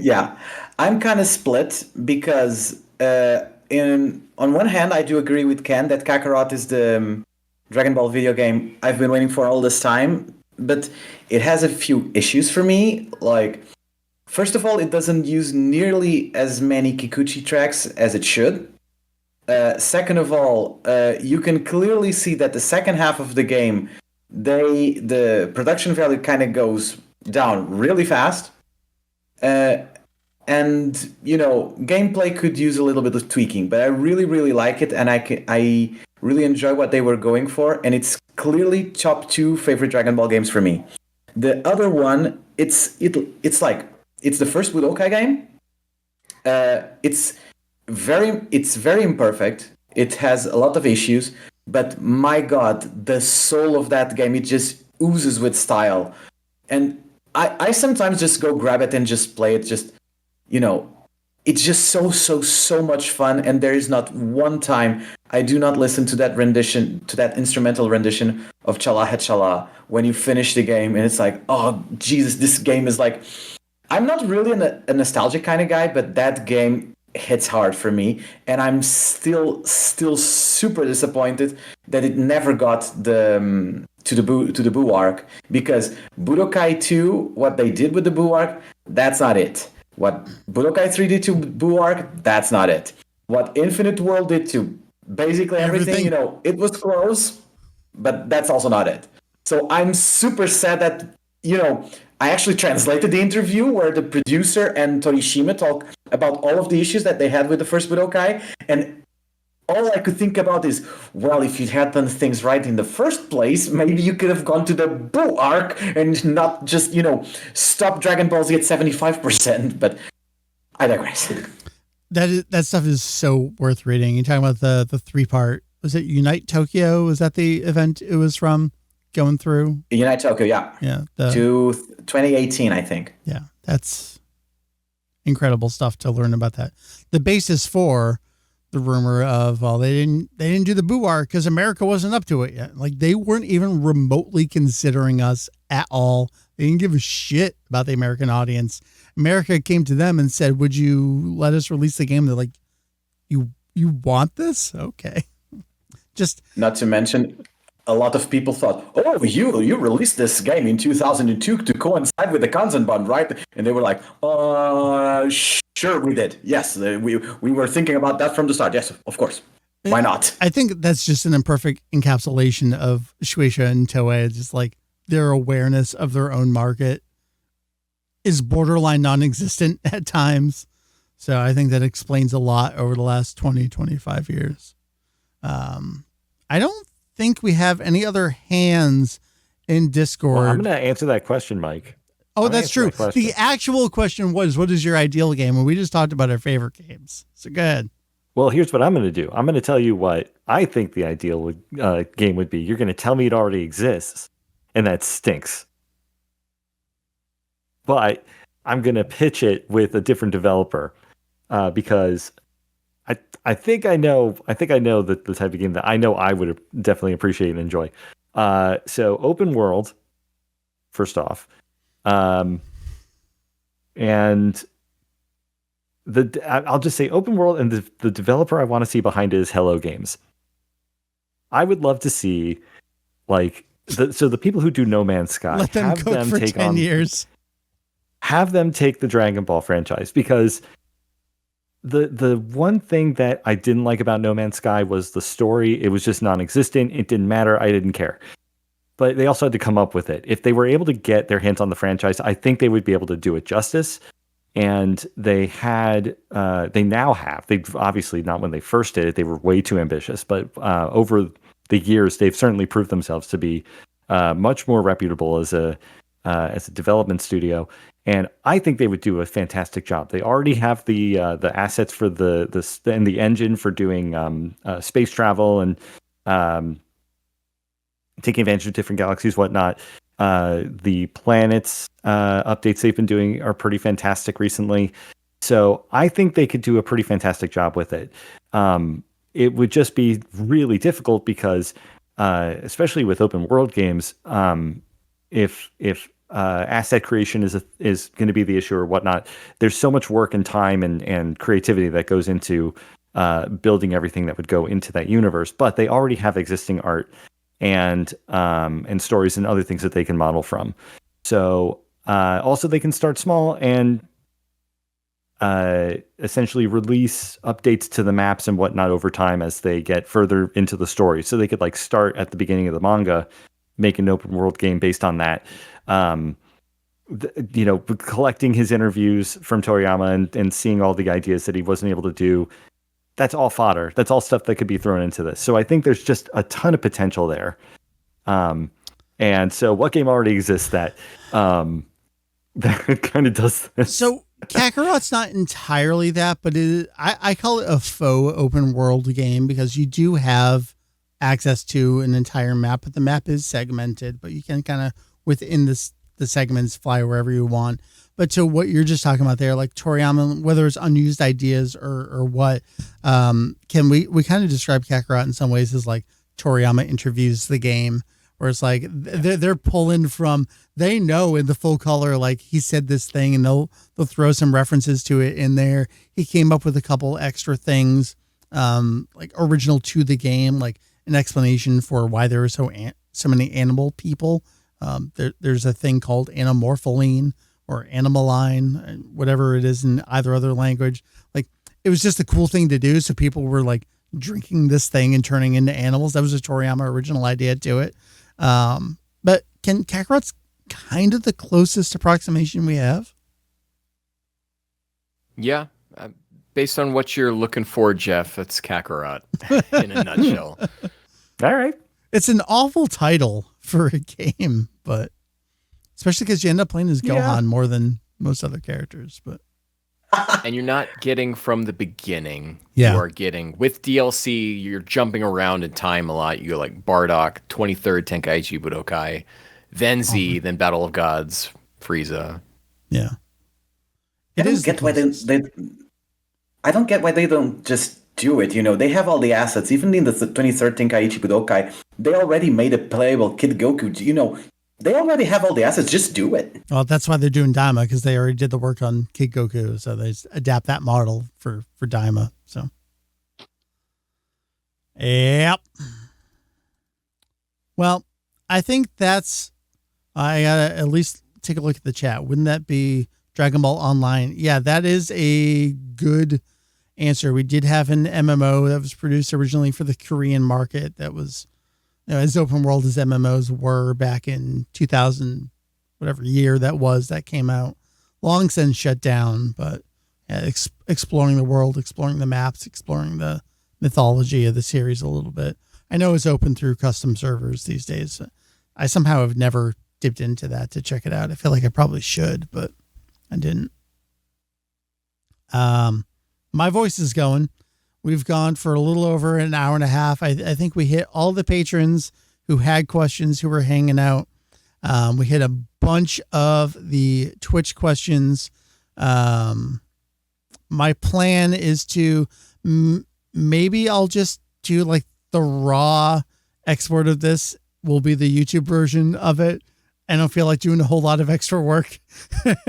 yeah, I'm kind of split because on one hand, I do agree with Ken that Kakarot is the Dragon Ball video game I've been waiting for all this time, but it has a few issues for me. Like, first of all, it doesn't use nearly as many Kikuchi tracks as it should. Second of all, you can clearly see that the second half of the game, the production value kind of goes down really fast. And, gameplay could use a little bit of tweaking, but I really, really like it, and I really enjoy what they were going for, and it's clearly top 2 favorite Dragon Ball games for me. The other one, it's the first Budokai game. It's very imperfect. It has a lot of issues, but my God, the soul of that game, it just oozes with style. And I sometimes just go grab it and just play it. Just, it's just so much fun. And there is not one time I do not listen to that rendition, to that instrumental rendition of Chala Het Chala when you finish the game. And it's like, oh, Jesus, this game is like, I'm not really a nostalgic kind of guy, but that game hits hard for me, and I'm still super disappointed that it never got to the Buu arc, because Budokai 2, what they did with the Buu arc, that's not it. What Budokai 3 did to Buu arc, that's not it. What Infinite World did to basically everything, it was close, but that's also not it. So I'm super sad that, I actually translated the interview where the producer and Torishima talk about all of the issues that they had with the first Budokai, and all I could think about is, well, if you had done things right in the first place, maybe you could have gone to the Buu arc and not just, stop Dragon Ball Z at 75%, but I digress. That stuff is so worth reading. You're talking about the 3-part, was it Unite Tokyo? Was that the event it was from? Going through Unite Tokyo, yeah, to 2018, I think. Yeah, that's incredible stuff to learn about that. The basis for the rumor of, well, they didn't do the Buu arc because America wasn't up to it yet. Like, they weren't even remotely considering us at all. They didn't give a shit about the American audience, America came to them and said, "Would you let us release the game?" They're like, "You want this? Okay." Just not to mention, a lot of people thought, "Oh, you released this game in 2002 to coincide with the Kanzenshuu, right?" And they were like, sure, we did. Yes, we were thinking about that from the start. Yes, of course. Why not?" I think that's just an imperfect encapsulation of Shueisha and Toei. Just like their awareness of their own market is borderline non-existent at times. So I think that explains a lot over the last 20, 25 years. I don't think we have any other hands in Discord. Well, I'm going to answer that question, Mike. Oh, that's true. The actual question was, what is your ideal game? And we just talked about our favorite games. So go ahead. Well, here's what I'm going to do. I'm going to tell you what I think the ideal game would be. You're going to tell me it already exists, and that stinks. But I'm going to pitch it with a different developer because I think I know the type of game that I know I would definitely appreciate and enjoy. So open world, first off, and I'll just say open world, and the developer I want to see behind it is Hello Games. I would love to see the people who do No Man's Sky, let them cook for 10 years. Have them take the Dragon Ball franchise, because the one thing that I didn't like about No Man's Sky was the story. It was just non-existent. It didn't matter. I didn't care. But they also had to come up with it. If they were able to get their hands on the franchise, I think they would be able to do it justice. And they now have. They obviously, not when they first did it, they were way too ambitious. But over the years, they've certainly proved themselves to be much more reputable as a development studio. And I think they would do a fantastic job. They already have the assets for the engine for doing space travel and taking advantage of different galaxies, whatnot. The planets updates they've been doing are pretty fantastic recently. So I think they could do a pretty fantastic job with it. It would just be really difficult because, especially with open world games, if asset creation is going to be the issue or whatnot, there's so much work and time and creativity that goes into building everything that would go into that universe. But they already have existing art and stories and other things that they can model from. So also they can start small and essentially release updates to the maps and whatnot over time as they get further into the story. So they could start at the beginning of the manga, make an open world game based on that. Collecting his interviews from Toriyama and seeing all the ideas that he wasn't able to do, that's all fodder. That's all stuff that could be thrown into this. So I think there's just a ton of potential there. And so what game already exists that kind of does this? So Kakarot's not entirely that, but I call it a faux open world game because you do have access to an entire map, but the map is segmented, but you can kind of within the segments fly wherever you want. But to what you're just talking about there, like Toriyama, whether it's unused ideas or what, we kind of describe Kakarot in some ways as like Toriyama interviews the game, where it's like they're pulling from, they know in the full color, like he said this thing, and they'll throw some references to it in there. He came up with a couple extra things, like original to the game, like an explanation for why there are so many animal people. There's a thing called anamorpholine or animaline, whatever it is in either other language. Like, it was just a cool thing to do. So people were like drinking this thing and turning into animals. That was a Toriyama original idea to it. But Kakarot's kind of the closest approximation we have. Yeah. Based on what you're looking for, Jeff, that's Kakarot in a nutshell. All right. It's an awful title for a game, but especially because you end up playing as Gohan more than most other characters. But and you're not getting from the beginning. Yeah. You are getting with DLC. You're jumping around in time a lot. You go like Bardock, 23rd Tenkaichi Budokai, then Z, then Battle of Gods, Frieza. Yeah. I don't get why they don't just do it. They have all the assets. Even in the 23rd Tenkaichi Budokai, they already made a playable Kid Goku. They already have all the assets. Just do it. Well, that's why they're doing Daima, because they already did the work on Kid Goku, so they just adapt that model for Daima. So, yep. Well, I think that's. I gotta at least take a look at the chat. Wouldn't that be Dragon Ball Online? Yeah, that is a good answer. We did have an MMO that was produced originally for the Korean market. That was, as open world as MMOs were back in 2000, whatever year that came out. Long since shut down, but exploring the world, exploring the maps, exploring the mythology of the series a little bit. I know it's open through custom servers these days. I somehow have never dipped into that to check it out. I feel like I probably should, but I didn't. My voice is going. We've gone for a little over an hour and a half. I think we hit all the patrons who had questions, who were hanging out. We hit a bunch of the Twitch questions. My plan is to maybe I'll just do like the raw export of this will be the YouTube version of it. I don't feel like doing a whole lot of extra work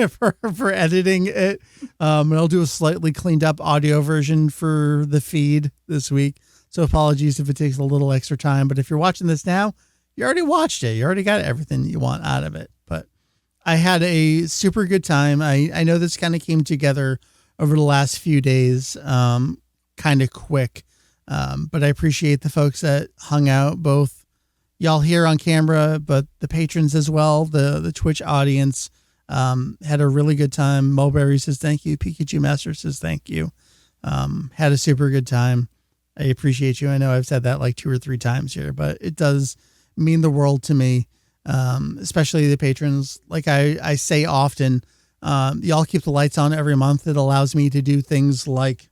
for editing it. And I'll do a slightly cleaned up audio version for the feed this week. So apologies if it takes a little extra time, but if you're watching this now, you already watched it. You already got everything you want out of it. But I had a super good time. I know this kind of came together over the last few days, kind of quick. But I appreciate the folks that hung out, both y'all here on camera, but the patrons as well, the Twitch audience, had a really good time. Mulberry says thank you. Pikachu Master says thank you. Had a super good time. I appreciate you. I know I've said that like 2 or 3 times here, but it does mean the world to me, especially the patrons. Like I say often, y'all keep the lights on every month. It allows me to do things like,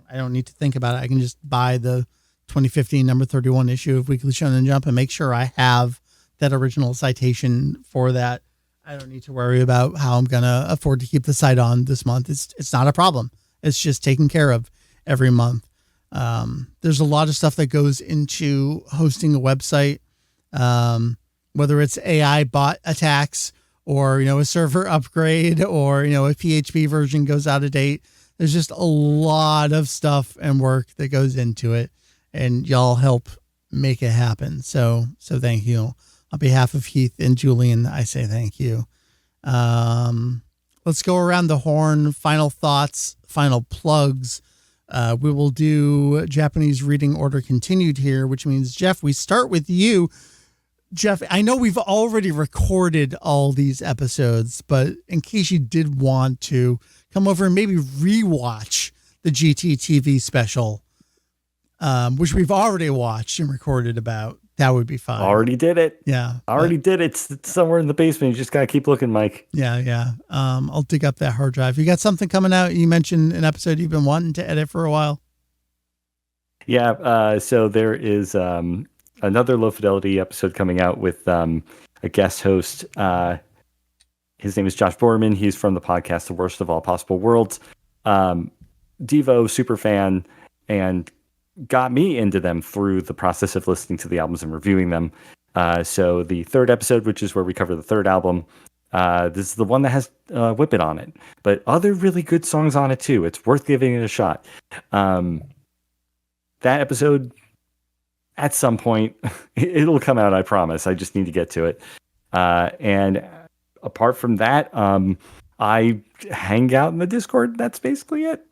I don't need to think about it. I can just buy the 2015 number 31 issue of Weekly Shonen Jump and make sure I have that original citation for that. I don't need to worry about how I'm going to afford to keep the site on this month. It's not a problem. It's just taken care of every month. There's a lot of stuff that goes into hosting a website, whether it's AI bot attacks or, a server upgrade or, a PHP version goes out of date. There's just a lot of stuff and work that goes into it, and y'all help make it happen. So thank you. On behalf of Heath and Julian, I say thank you. Let's go around the horn. Final thoughts, final plugs. We will do Japanese reading order continued here, which means, Jeff, we start with you. Jeff, I know we've already recorded all these episodes, but in case you did want to come over and maybe rewatch the GT TV special, which we've already watched and recorded about, that would be fine. Already did it. Yeah. Already did it. It's somewhere in the basement. You just got to keep looking, Mike. Yeah. I'll dig up that hard drive. You got something coming out? You mentioned an episode you've been wanting to edit for a while. Yeah. So there is another Low Fidelity episode coming out with a guest host. His name is Josh Borman. He's from the podcast The Worst of All Possible Worlds. Devo super fan, and got me into them through the process of listening to the albums and reviewing them. So the third episode, which is where we cover the third album, this is the one that has Whip It on it, but other really good songs on it too. It's worth giving it a shot. That episode, at some point, it'll come out, I promise. I just need to get to it. And apart from that, I hang out in the Discord. That's basically it.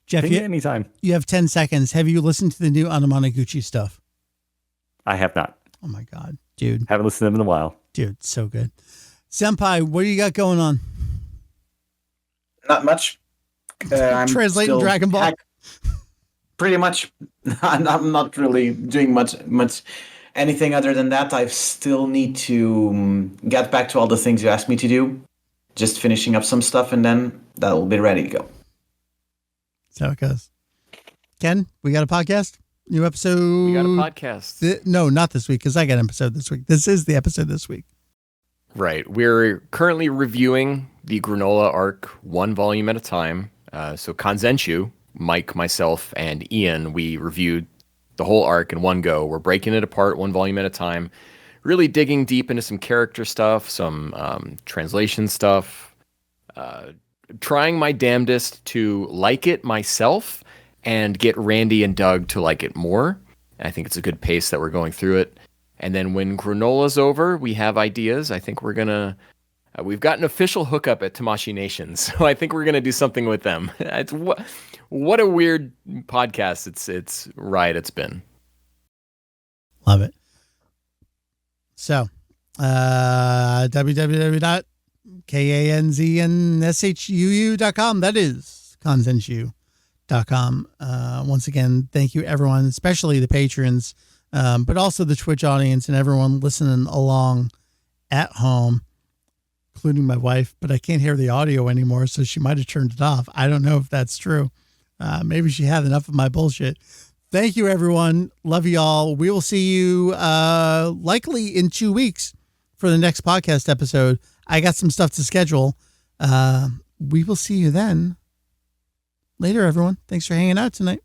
Jeff, anytime. You have 10 seconds. Have you listened to the new Anamanaguchi stuff? I have not. Oh my God, dude. Haven't listened to them in a while. Dude, so good. Senpai, what do you got going on? Not much. I'm translating Dragon Ball. Pretty much. I'm not really doing much anything other than that. I still need to get back to all the things you asked me to do. Just finishing up some stuff, and then that will be ready to go. That's how it goes. Ken, we got a podcast? New episode? We got a podcast. No, not this week, because I got an episode this week. This is the episode this week. Right. We're currently reviewing the Granola arc 1 volume at a time. So Kanzenshuu, Mike, myself, and Ian, we reviewed the whole arc in one go. We're breaking it apart 1 volume at a time, really digging deep into some character stuff, some translation stuff, trying my damnedest to like it myself and get Randy and Doug to like it more. I think it's a good pace that we're going through it. And then when Granola's over, we have ideas. I think we're going to... we've got an official hookup at Tamashii Nation, so I think we're going to do something with them. It's what a weird podcast it's been. Love it. So, www.kanzenshuu.com. That is Kanzenshuu.com. Once again, thank you everyone, especially the patrons, but also the Twitch audience and everyone listening along at home, including my wife, but I can't hear the audio anymore, so she might have turned it off. I don't know if that's true. Maybe she had enough of my bullshit. Thank you, everyone. Love you all. We will see you likely in 2 weeks for the next podcast episode. I got some stuff to schedule. We will see you then. Later, everyone. Thanks for hanging out tonight.